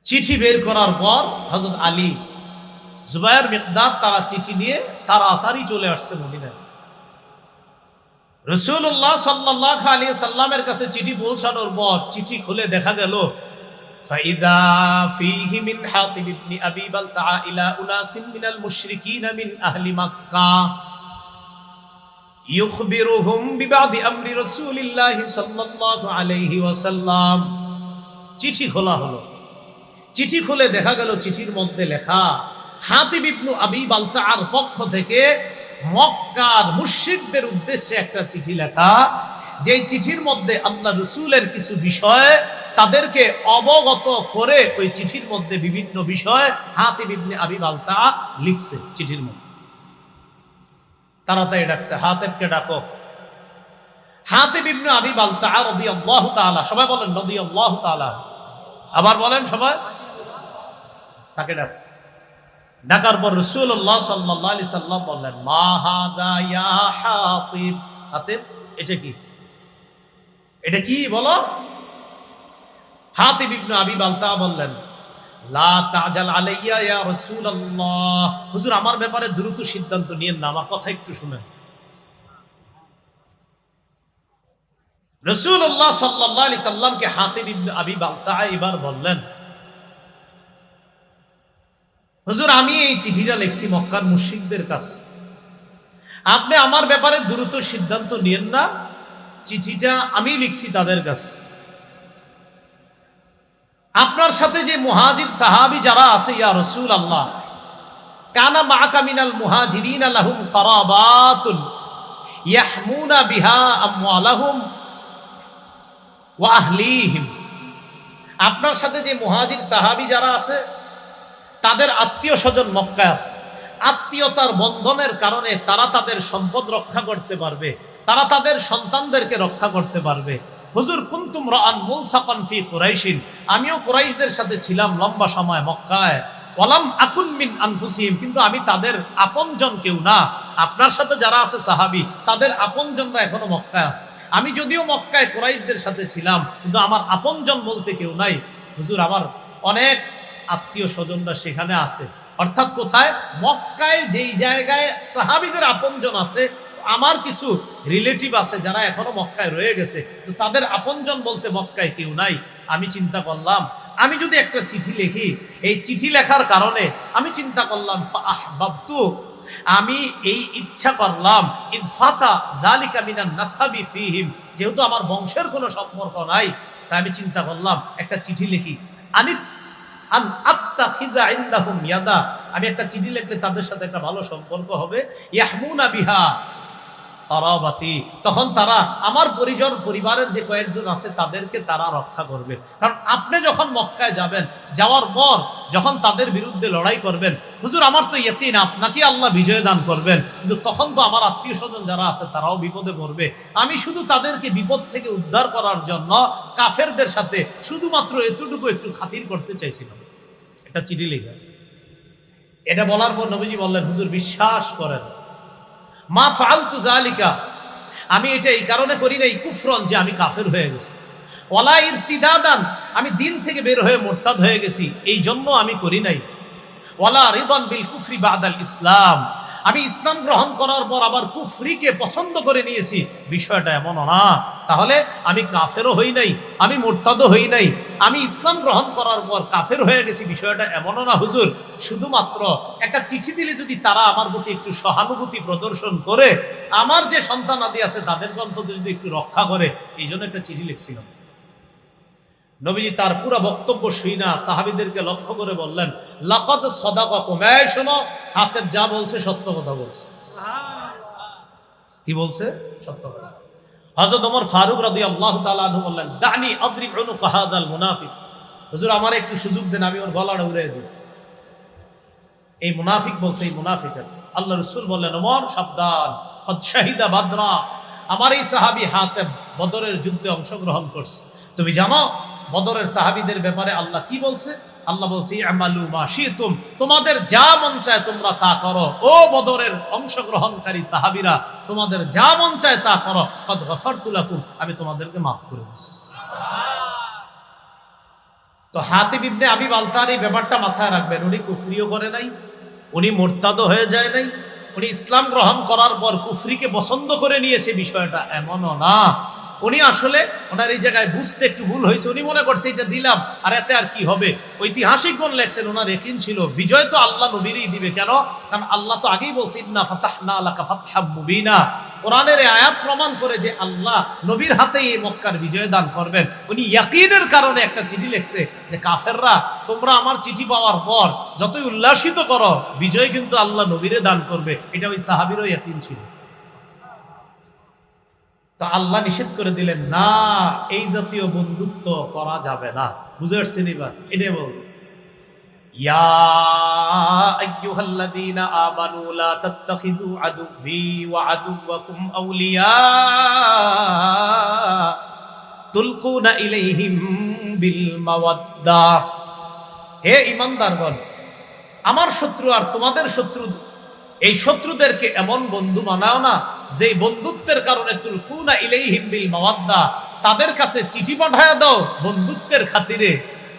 Speaker 1: চিঠি বের করার পর হযরত আলী, জুবায়ের, মিকদাদ তারা চিঠি নিয়ে তাড়াতাড়ি চলে আসছে মদিনায়। রাসূলুল্লাহ সাল্লাল্লাহু আলাইহি সাল্লামের কাছে চিঠি পৌঁছানোর পর চিঠি খুলে দেখা গেল, ফাইদা ফীহি মিন হাতিব ইবনে আবি বালতা ইলা উনাসিন মিনাল মুশরিকিন মিন আহলি মক্কাহ ইউখবিরুহুম বিবাদি আমরি রাসূলিল্লাহি সাল্লাল্লাহু আলাইহি ওয়াসাল্লাম। চিঠি খোলা হলো। চিঠি খুলে দেখা গেল চিঠির মধ্যে লেখা, হাতিব ইবনে আবি বালতার পক্ষ থেকে মক্কার মুশরিকদের উদ্দেশ্যে একটা চিঠি লেখা, যে চিঠির মধ্যে আল্লাহ রাসূলের কিছু বিষয় তাদেরকে অবগত করে ওই চিঠির মধ্যে বিভিন্ন বিষয় হাতিব ইবনে আবি বালতা লিখছে চিঠির মধ্যে। তাড়াতাড়ি ডাকছে, হাতিবকে ডাকো। হাতিব ইবনে আবি বালতা রাদিয়াল্লাহু তাআলা, সবাই বলেন রাদিয়াল্লাহু তাআলা, আবার বলেন সবাই, তাকে ডাকছে। ডাকার পর রাসূলুল্লাহ সাল্লাল্লাহু আলাইহি সাল্লাম বললেন, মা হাদা ইয়া হাতিব, হাতিব এটা কি, এটা কি বলো। হাতিব ইবনে আবি বালতা বললেন, লা তাজাল আলাইয়া ইয়া রাসূলুল্লাহ, হুজুর আমার ব্যাপারে দ্রুত সিদ্ধান্ত নিয়েন না, আমার কথা একটু শুনেন। রাসূলুল্লাহ সাল্লাল্লাহু আলাইহি সাল্লামকে হাতিব ইবনে আবি বালতা এবার বললেন, হুজুর আমি এই চিঠিটা লিখছি মক্কার মুশরিকদের কাছে, আপনি আমার ব্যাপারে দ্রুত সিদ্ধান্ত নিয়েন না, চিঠিটা আমি লিখছি তাদের কাছে। আপনার সাথে যে মুহাজির সাহাবী যারা আছে, ইয়া রাসূলুল্লাহ, কানা মাআকা মিনাল মুহাজিরিনা লাহুম কারাবাতুন ইয়াহমুনা বিহা আমওয়ালাহুম ওয়া আহলিহিম, আপনার সাথে যে মুহাজির সাহাবী যারা আছে তাদের আত্মীয় স্বজন মক্কায় আছে, আত্মীয়তার বন্ধনের কারণে তারা তাদের সম্পদ রক্ষা করতে পারবে, তারা তাদের সন্তানদেরকে রক্ষা করতে পারবে। হুজুর কুনতুম রাআন মুলসাকান ফি কুরাইশিন, আমিও কুরাইশদের সাথে ছিলাম লম্বা সময় মক্কায়। ওয়ালাম আকুন মিন আনফুসিহিম, কিন্তু আমি তাদের আপনজন কেউ না। আপনার সাথে যারা আছে সাহাবী, তাদের আপনজনরা এখনো মক্কায় আছে। আমি যদিও মক্কায় কুরাইশদের সাথে ছিলাম, কিন্তু আমার আপনজন বলতে কেউ নাই। হুজুর আমার অনেক আত্মীয় স্বজনরা সেখানে আছে। অর্থাৎ কোথায়? মক্কায় যেই জায়গায় সাহাবীদের আপনজন আছে, আমার কিছু রিলেটিভ আছে যারা এখনো মক্কায় রয়ে গেছে, তো তাদের আপনজন বলতে মক্কায় কেউ নাই। আমি চিন্তা করলাম, আমি যদি একটা চিঠি লিখি, এই চিঠি লেখার কারণে আমি চিন্তা করলাম ফাআহবাবতু, আমি এই ইচ্ছা করলাম ইদফাতা যালিকা মিনান নাসাবি ফীহিম, যেহেতু আমার বংশের কোনো সম্পর্ক নাই, তাই আমি চিন্তা করলাম একটা চিঠি লিখি। আনিত আন আত্তাখিযা ইনদাহুম ইয়াদা, আমি একটা চিঠি লিখলে তাদের সাথে একটা ভালো সম্পর্ক হবে। ইয়াহমুনা বিহা তারাবাতি, তখন তারা আমার পরিবারের যে কয়েকজন আছে তাদেরকে তারা রক্ষা করবে। কারণ আপনি যখন মক্কায় যাবেন, যাওয়ার পর যখন তাদের বিরুদ্ধে লড়াই করবেন, হুজুর আমার তো ইয়াকিন আপনাকে আল্লাহ বিজয় দান করবেন, কিন্তু তখন তো আমার আত্মীয় স্বজন যারা আছে তারাও বিপদে পড়বে। আমি শুধু তাদেরকে বিপদ থেকে উদ্ধার করার জন্য কাফেরদের সাথে শুধুমাত্র এতটুকু একটু খাতির করতে চাইছিলাম। এটা চিঠি লিখা। এটা বলার পর নবীজি বললেন, হুজুর বিশ্বাস করেন, মা ফাআলতু যালিকা, আমি এটা এই কারণে করি নাই কুফরন, যে আমি কাফের হয়ে গেছি, ওয়ালা ইরতিদাদান, আমি দিন থেকে বের হয়ে মুরতাদ হয়ে গেছি, এই জন্য আমি করি নাই, ওয়ালা রিদান বিল কুফরি বাদাল ইসলাম, আমি ইসলাম গ্রহণ করার পর আবার কুফরিকে পছন্দ করে নিয়েছি, বিষয়টা এমন না। তাহলে আমি কাফেরও হই নাই, আমি মুরতাদও হই নাই, আমি ইসলাম গ্রহণ করার পর কাফের হয়ে গেছি, বিষয়টা এমনও না হুজুর। শুধুমাত্র একটা চিঠি দিলে যদি তারা আমার প্রতি একটু সহানুভূতি প্রদর্শন করে, আমার যে সন্তান আদি আছে তাদেরকে অন্তত যদি একটু রক্ষা করে, এই জন্য একটা চিঠি লিখছিলাম। নবীজি তার পুরো বক্তব্য শুইনা সাহাবীদেরকে লক্ষ্য করে বললেন, লাকাদ সাদাকাকুম, এই শোনো, হাতের যা বলছে সত্য কথা বলছে। কি বলছে? সত্য কথা। হযরত ওমর ফারুক রাদিয়াল্লাহু তাআলা আনহু বললেন, দানি আদরিব উনুক হাদাল মুনাফিক, হুজুর আমার একটু সুযোগ দেন, আমি ওর গলাটা উড়িয়ে দিই। এই মুনাফিক বলছে, এই মুনাফিকের। আল্লাহ রাসূল বললেন, ওমর সাবধান, কদ শাহিদা বাদরা, আমার এই সাহাবী হাতেম বদরের যুদ্ধে অংশগ্রহণ করছে। তুমি জানো বদরের সাহাবীদের ব্যাপারে আল্লাহ কি বলছে? আল্লাহ বলছে, আমালু মা শিতুম, তোমাদের যা মন চায় তোমরা তা করো। ও বদরের অংশগ্রহণকারী সাহাবীরা, তোমাদের যা মন চায় তা করো। কদ গফারতু লাকুম, আমি তোমাদেরকে মাফ করে দিয়েছি। তো হাতিব ইবনে আবি বালতার এই ব্যাপারটা মাথায় রাখবেন, উনি কুফরিও করে নাই, উনি মুরতাদও হয়ে যায় নাই, উনি ইসলাম গ্রহণ করার পর কুফরিকে পছন্দ করে নিয়েছে, বিষয়টা এমনও না। উনি আসলে ওনার এই জায়গায় বুঝতে একটু ভুল হয়েছে, উনি মনে করছে এটা দিলাম আর এতে আর কি হবে। ঐতিহাসিকগণ লেখছেন ওনার ইয়াকিন ছিল বিজয় তো আল্লাহ নবীরই দিবে। কেন? কারণ আল্লাহ তো আগেই বলছে, ইন্না ফাতাহনা লাকা ফাতহাম মুবিনা, কোরআনের এই আয়াত প্রমাণ করে যে আল্লাহ নবীর হাতেই এই মক্কার বিজয় দান করবেন। উনি ইয়াকিনের কারণে একটা চিঠি লিখছে যে কাফেররা, তোমরা আমার চিঠি পাওয়ার পর যতই উল্লাসিত করো, বিজয় কিন্তু আল্লাহ নবীরে দান করবে। এটা ওই সাহাবীরও ইয়াকিন ছিল। তা আল্লাহ নিষেধ করে দিলেন, না, এই জাতীয় বন্ধুত্ব করা যাবে না। বুঝে আসছেন এবার? এটাই বলছে, ইয়া আইয়ুহাল্লাযীনা আমানু লা তাত্তাখিযু আদুওয়ি ওয়া আদুওয়াকুম আউলিয়া তুলকুনা ইলাইহিম বিল মাওয়াদ্দা, হে ঈমানদারগণ, আমার শত্রু আর তোমাদের শত্রু, এই শত্রুদেরকে এমন বন্ধু বানাও না যে বন্ধুত্বের কারণে তুলকুনা ইলাইহিম বিল মাওয়াদ্দা, তাদের কাছে চিঠি পাঠায়া দাও বন্ধুত্বের খাতিরে,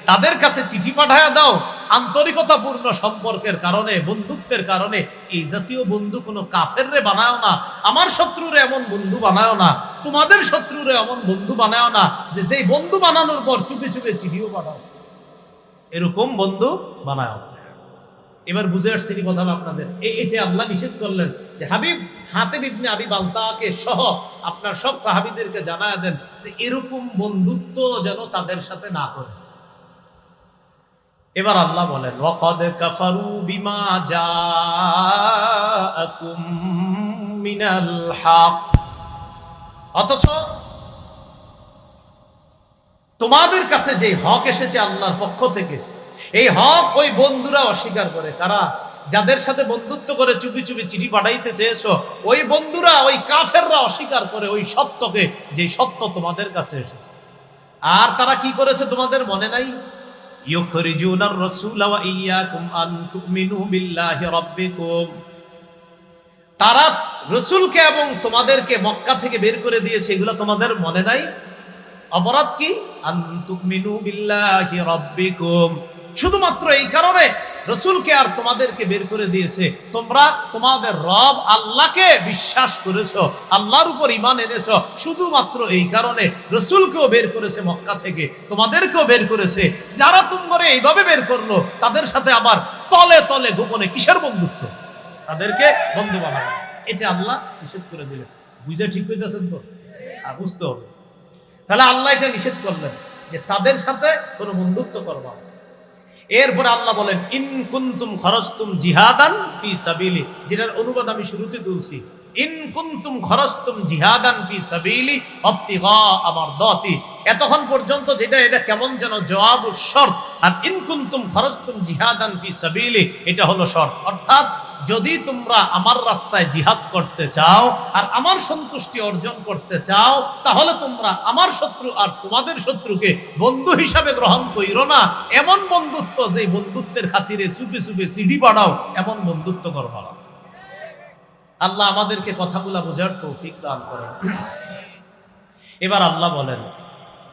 Speaker 1: তাদের কাছে চিঠি পাঠায়া দাও আন্তরিকতাপূর্ণ সম্পর্কের কারণে, বন্ধুত্বের কারণে। এই জাতীয় বন্ধু কোনো কাফেররে বানাও না, আমার শত্রুরে এমন বন্ধু বানাও না, তোমাদের শত্রুরে এমন বন্ধু বানাও না যে যেই বন্ধু বানানোর পর চুপে চুপে চিঠিও পাঠাও, এরকম বন্ধু বানাও। এবার বুঝে আসছে কথা আপনাদের, এটা আল্লাহ নিষেধ করলেন যে হাবিব হাতিব ইবনে আবি বালতাকে সহ আপনার সব সাহাবীদেরকে জানায়া দেন যে এরকম বন্ধুত্ব যেন তাদের সাথে না করে। এবার আল্লাহ বলেন, ওয়াকাদ কাফারু বিমা জাআকুম মিনাল হক, অথচ তোমাদের কাছে যে হক এসেছে আল্লাহর পক্ষ থেকে, এই হক ওই বন্ধুরা অস্বীকার করে। কারা? যাদের সাথে বন্ধুত্ব করে চুপি চুপি চিঠি পাঠাইতে চেয়েছো, ওই বন্ধুরা, ওই কাফেররা অস্বীকার করে ওই সত্যকে, যে সত্য তোমাদের কাছে এসেছে। আর তারা কি করেছে তোমাদের মনে নাই? ইউখরিজুনার রাসূলা ওয়া ইয়্যাকুম আন তুমিনু বিল্লাহি রাব্বিকুম। তারা রাসূলকে এবং তোমাদেরকে মক্কা থেকে বের করে দিয়েছে, এগুলো তোমাদের মনে নাই? অপরাধ কি? আন তুমিনু বিল্লাহি রাব্বিকুম। শুধুমাত্র এই কারণে রাসূলকে আর তোমাদেরকে বের করে দিয়েছে, তোমরা তোমাদের রব আল্লাহকে বিশ্বাস করেছো, আল্লাহর উপর ঈমান এনেছো। শুধুমাত্র এই কারণে রাসূলকেও বের করেছে মক্কা থেকে, তোমাদেরকেও বের করেছে। যারা তোমরা এইভাবে বের করলো, তাদের সাথে আবার তলে তলে গোপনে কিসের বন্ধুত্ব? তাদেরকে বন্ধু বানানো। এটা আল্লাহ নিষেধ করে দিলেন। বুঝে ঠিক হইতেছেন তো? বুঝতে হবে। তাহলে আল্লাহ এটা নিষেধ করলেন যে তাদের সাথে কোনো বন্ধুত্ব করবা। এরপর আল্লাহ বলেন, ইন কুনতুম খরজতুম জিহাদান ফি সাবিলি, যেটার অনুবাদ আমি শুরুতে বলছি। ইন কুনতুম খরজতুম জিহাদান ফি সাবিলি ইবতিগা মারদাতি। এতক্ষণ পর্যন্ত যেটা, এটা কেমন যেন জবাবুর শর্ত। আর ইন কুনতুম খরজতুম জিহাদান ফি সাবিলি, এটা হলো শর্ত। অর্থাৎ যদি তোমরা আমার রাস্তায় জিহাদ করতে চাও আর আমার সন্তুষ্টি অর্জন করতে চাও, তাহলে তোমরা আমার শত্রু আর তোমাদের শত্রুকে বন্ধু হিসাবে গ্রহণ কইরো না। এমন বন্ধুত্ব যে বন্ধুত্বের খাতিরে চুপে চুপে সিডি পাঠাও, এমন বন্ধুত্ব করবা না। আল্লাহ আমাদেরকে কথাগুলা বোঝার তৌফিক দান করেন। এবার আল্লাহ বলেন,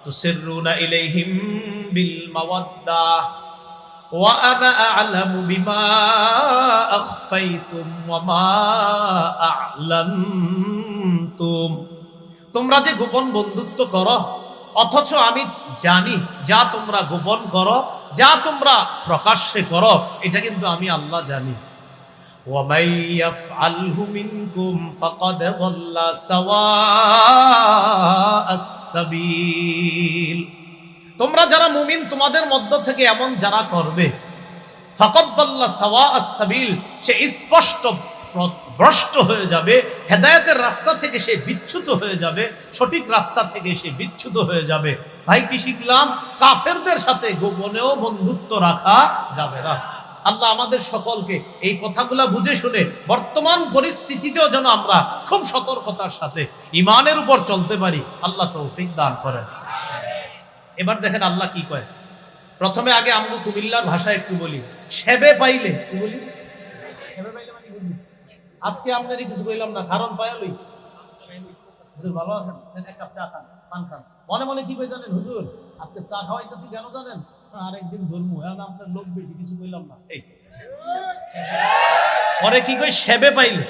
Speaker 1: তুসিররুনা ইলাইহিম বিল মাওয়াদ্দাহ ওয়া আনা আ'লামু বিমা আখফাইতুম ওয়া মা আ'লানতুম। তোমরা যে গোপন বন্ধুত্ব করো, অথচ আমি জানি যা তোমরা গোপন করো, যা তোমরা প্রকাশ্যে করো, এটা কিন্তু আমি আল্লাহ জানি। ওয়া মান ইয়াফআলহু মিনকুম ফাকাদ যাল্লা সাওয়াআস সাবিল। তোমরা যারা মুমিন, তোমাদের মধ্য থেকে এমন যারা করবে, ফাকাদ যাল্লা সাওয়াআস সাবিল, সে স্পষ্ট ভ্রষ্ট হয়ে যাবে, হেদায়েতের রাস্তা থেকে সে বিচ্যুত হয়ে যাবে, সঠিক রাস্তা থেকে সে বিচ্যুত হয়ে যাবে। ভাই কি শিখলাম? কাফেরদের সাথে গোপনেও বন্ধুত্ব রাখা যাবে না। আল্লাহ আমাদের সকলকে এই কথাগুলা বুঝে শুনে বর্তমান পরিস্থিতিতেও যেন আমরা খুব সতর্কতার সাথে ঈমানের উপর চলতে পারি, আল্লাহ তৌফিক দান করেন। এবার দেখেন আল্লাহ কি কয়। প্রথমে আগে আমগো কুমিল্লার ভাষায় একটু বলি, সেবে পাইলে কি বলি? সেবে পাইলে মানে বুঝলি? আজকে আপনারই কিছু কইলাম না, কারণ পায়ালই হুজুর ভালো আছেন, এক কাপ চা খান, পান খান। মনে মনে কি কই জানেন? হুজুর আজকে চা খাওয়াইতেছি কেন জানেন? আরেকদিন ধর্ম, এখন আপনার লোক বেশি, কিছু কইলাম না। এই পরে কি কই? সেবে পাইলে।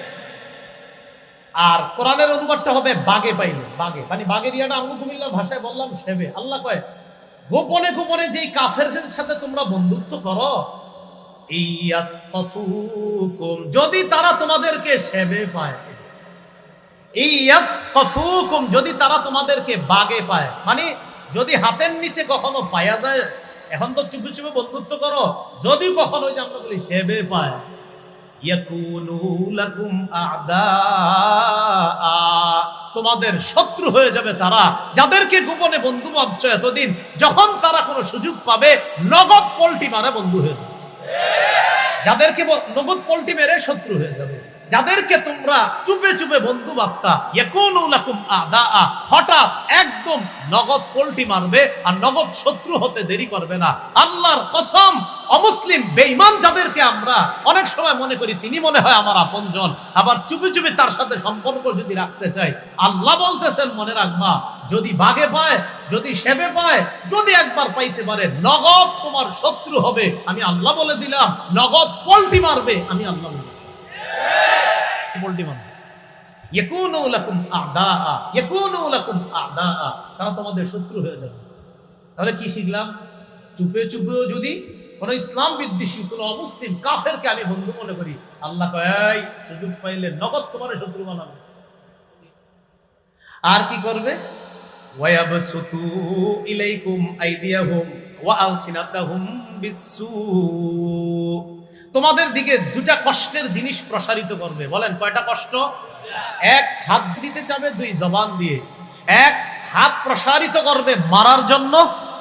Speaker 1: আর কোরআনের অনুবাদটা হবে বাগে পাইলে। বাগে মানে বাগের ইয়াটা আমগো কুমিল্লার ভাষায় বললাম সেবে। আল্লাহ কয়, গোপনে গোপনে যেই কাফেরদের সাথে তোমরা বন্ধুত্ব করো, ইয়াতকাফুকুম, যদি তারা তোমাদেরকে সেবে পায়, ইয়াতকাফুকুম, যদি তারা তোমাদেরকে বাগে পায়, মানে যদি হাতের নিচে কখনো পায়া যায়, এখন তো চুপে চুপে বন্ধুত্ব করো, যদি কখনো যে আমরা বলি সেবে পায়, ইয়াকুনু লাকুম আ'দা, তোমাদের শত্রু হয়ে যাবে তারা, যাদেরকে গোপনে বন্ধু ভাবছো এতদিন, যখন তারা কোনো সুযোগ পাবে নগদ পল্টি মারা বন্ধু হয়ে যাবে। যাদেরকে নগদ পল্টি মেরে শত্রু হয়ে যাবে, যাদেরকে তোমরা চুপে চুপে বন্ধু ভাবতা, ইয়াকুনু লাকুম আ'দা, হঠাৎ একদম নগদ পল্টি মারবে আর নগদ শত্রু হতে দেরি করবে না। আল্লাহর কসম, অমুসলিম বেঈমান যাদেরকে আমরা অনেক সময় মনে করি তিনি মনে হয় আমার আপনজন, আবার চুপি চুপি তার সাথে সম্পর্ক যদি রাখতে চাই, আল্লাহ বলতেছেন মনে রাখবা, যদি বাগে পায়, যদি সেবে পায়, যদি একবার পাইতে পারে, নগদ তোমার শত্রু হবে, আমি আল্লাহ বলে দিলাম। নগদ পল্টি মারবে, আমি আল্লাহ বলে পল্টি মারবে। ইয়াকুনু লাকুম আ'দা, ইয়াকুনু লাকুম আ'দা, তারা তোমাদের শত্রু হয়ে যাবে। তাহলে কি শিখলাম? চুপে চুপেও যদি কোন ইসলাম বিদ্বেষী কোন অমুসলিম কাফেরকে আমি বন্ধু মনে করি, আল্লাহ কয় সুযোগ পাইলে নগদ তোমার শত্রু বানাবে। আর কি করবে? ওয়ায়াবসুতু ইলাইকুম আইদিয়াহুম ওয়া আলসিনাতাহুম বিসসু, তোমাদের দিকে দুটা কষ্টের জিনিস প্রসারিত করবে। বলেন কয়টা কষ্ট? এক, হাত দিতে চাবে দুই জবান দিয়ে। এক, হাত প্রসারিত করবে মারার জন্য,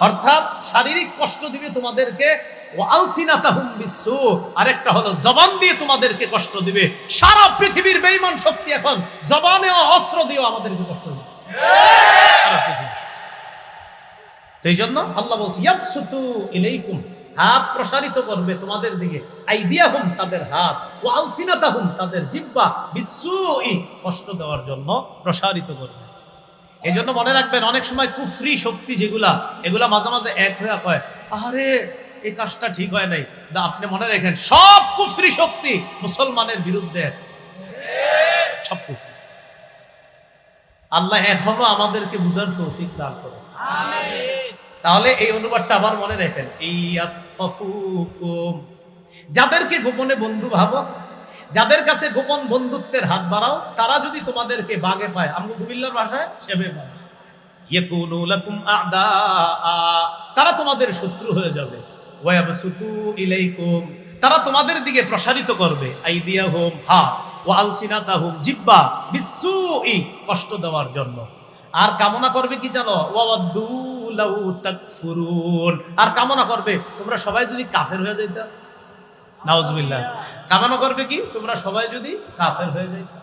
Speaker 1: অর্থাৎ শারীরিক কষ্ট দিবে তোমাদেরকে, ওয়া আলসিনাতাহুম বিসসু, আরেকটা হলো জবান দিয়ে তোমাদেরকে কষ্ট দিবে। সারা পৃথিবীর বেঈমান শক্তি এখন জবানে ও অস্ত্র দিয়ে আমাদেরকে কষ্ট দিবে সারা পৃথিবী। এই জন্য আল্লাহ বলছে ইয়াবসুতু ইলাইকুম, হাত প্রসারিত করবে তোমাদের দিকে, আইদিয়াহুম তাদের হাত, ওয়া আলসিনাতাহুম তাদের জিহ্বা, বিসসুই কষ্ট দেওয়ার জন্য প্রসারিত করবে। এই জন্য মনে রাখবেন, অনেক সময় কুফরি শক্তি যেগুলা, এগুলা মাঝে মাঝে এক হয়ে কয় আরে এই কাজটা ঠিক হয় নাই, আপনি মনে রাখেন সব কুফরি শক্তি মুসলমানের বিরুদ্ধে, সব কুফরি। আল্লাহ এখনো আমাদেরকে বুঝার তৌফিক দান করুন, আমিন। তাহলে এই অনুবাদটা আবার মনে রাখেন, ইয়াসফুকুম, যাদেরকে গোপনে বন্ধু ভাবো, যাদের কাছে গোপন বন্ধুত্বের হাত বাড়াও, তারা যদি তোমাদেরকে বাগে পায়, আমগো কুমিল্লার ভাষায় সেবে পায়, ইয়াকুনু লাকুম আ'দা, তারা তোমাদের শত্রু হয়ে যাবে। ওয়া ইয়াবসুতু ইলাইকুম, তারা তোমাদের দিকে প্রসারিত করবে, আইদিয়াহুম হাত, ওয়া আলসিনাতাহুম জিহ্বা, বিসসুই কষ্ট দেওয়ার জন্য। আর কামনা করবে কি জানো, ওয়াওয়াদ্দু লাউ তাকফুরুন, আর কামনা করবে তোমরা সবাই যদি কাফের হয়ে যাইতা, নাউজুবিল্লাহ। কামনা করবে কি, তোমরা সবাই যদি কাফের হয়ে যাইতা।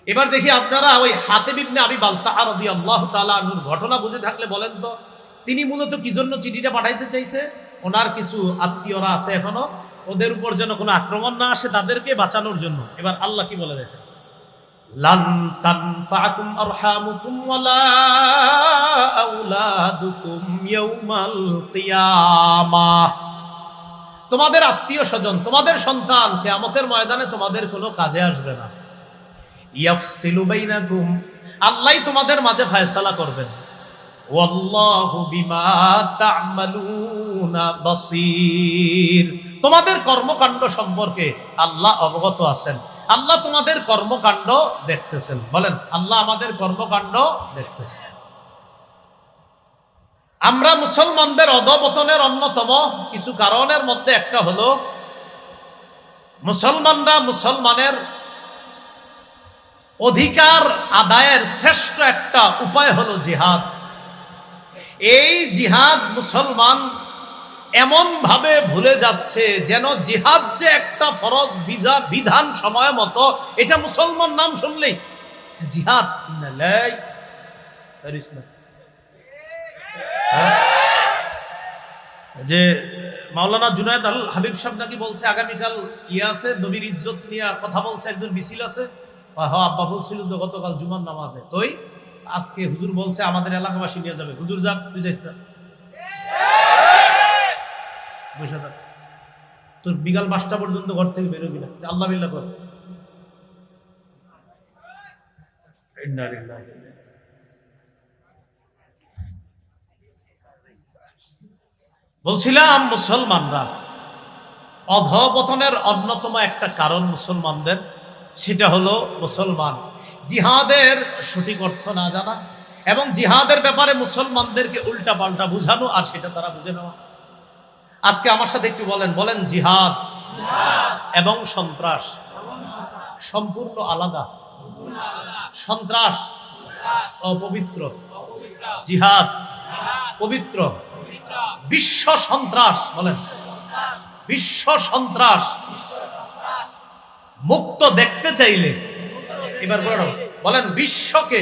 Speaker 1: এবার দেখি আপনারা ওই হাতেব ইবনে আবি বালতাআ রাদিয়াল্লাহু তাআলা আনহুর ঘটনা বুঝে থাকলে বলেন তো, তিনি মূলত কি জন্য চিঠিটা পাঠাইতে চাইছে? ওনার কিছু আত্মীয়রা আছে এখনো, ওদের উপর যেন কোনো আক্রমণ না আসে, তাদেরকে বাঁচানোর জন্য। এবার আল্লাহ কি বলে দেখেন, লান তানফাকুম আরহামুকুম ওয়ালা আওলাদুকুম ইয়াউমাল কিয়ামাহ, তোমাদের আত্মীয় স্বজন, তোমাদের সন্তান কিয়ামতের ময়দানে তোমাদের কোনো কাজে আসবে না। ইয়াফসিলু বাইনাকুম, আল্লাহ তোমাদের মাঝে ফয়সালা করবেন। ওয়াল্লাহু বিমা তা'মালুনা বাসীর, তোমাদের কর্মকাণ্ড সম্পর্কে আল্লাহ অবগত আছেন, আল্লাহ তোমাদের কর্মকাণ্ড দেখতেছেন। বলেন, আল্লাহ আমাদের কর্মকাণ্ড দেখতেছেন। আমরা মুসলমানদের অধঃপতনের অন্যতম কিছু কারণের মধ্যে একটা হলো, মুসলমানরা মুসলমানের অধিকার আদায়ের শ্রেষ্ঠ একটা উপায় হলো জিহাদ। এই জিহাদ মুসলমান এমন ভাবে ভুলে যাচ্ছে যেন জিহাদ যে একটা ফরজ বিধান সময় মতো, এটা মুসলমান নাম শুনলেই জিহাদ। যে মাওলানা জুনায়েদ আল হাবিব সাহেব নাকি বলছে আগামীকাল আছে, নবীর ইজ্জত নিয়ে কথা বলছে, একজন মিছিল আছে। আব্বা বলছিল তো গতকাল জুমার নামাজে, তোই আজকে হুজুর বলছে আমাদের এলাকাবাসী নিয়ে যাবে। হুজুর যাক, তুই যাইস না, বসে থাক, তোর বিকাল 5টা পর্যন্ত ঘর থেকে বেরোবি না, আল্লাহ বিল্লাহ কর। বলছিলাম মুসলমানরা অধঃপতনের অন্যতম একটা কারণ মুসলমানদের, সেটা হলো মুসলমান জিহাদের সঠিক অর্থ না জানা এবং জিহাদের ব্যাপারে মুসলমানদেরকে উল্টা পাল্টা বুঝানো, আর সেটা তারা বুঝে নেওয়া। আজকে আমার সাথে একটু বলেন জিহাদ এবং সন্ত্রাস সম্পূর্ণ আলাদা। সন্ত্রাস অপবিত্র, জিহাদ পবিত্র। বিশ্ব সন্ত্রাস, বলেন বিশ্ব সন্ত্রাস মুক্ত দেখতে চাইলে, এবার বলেন বিশ্বকে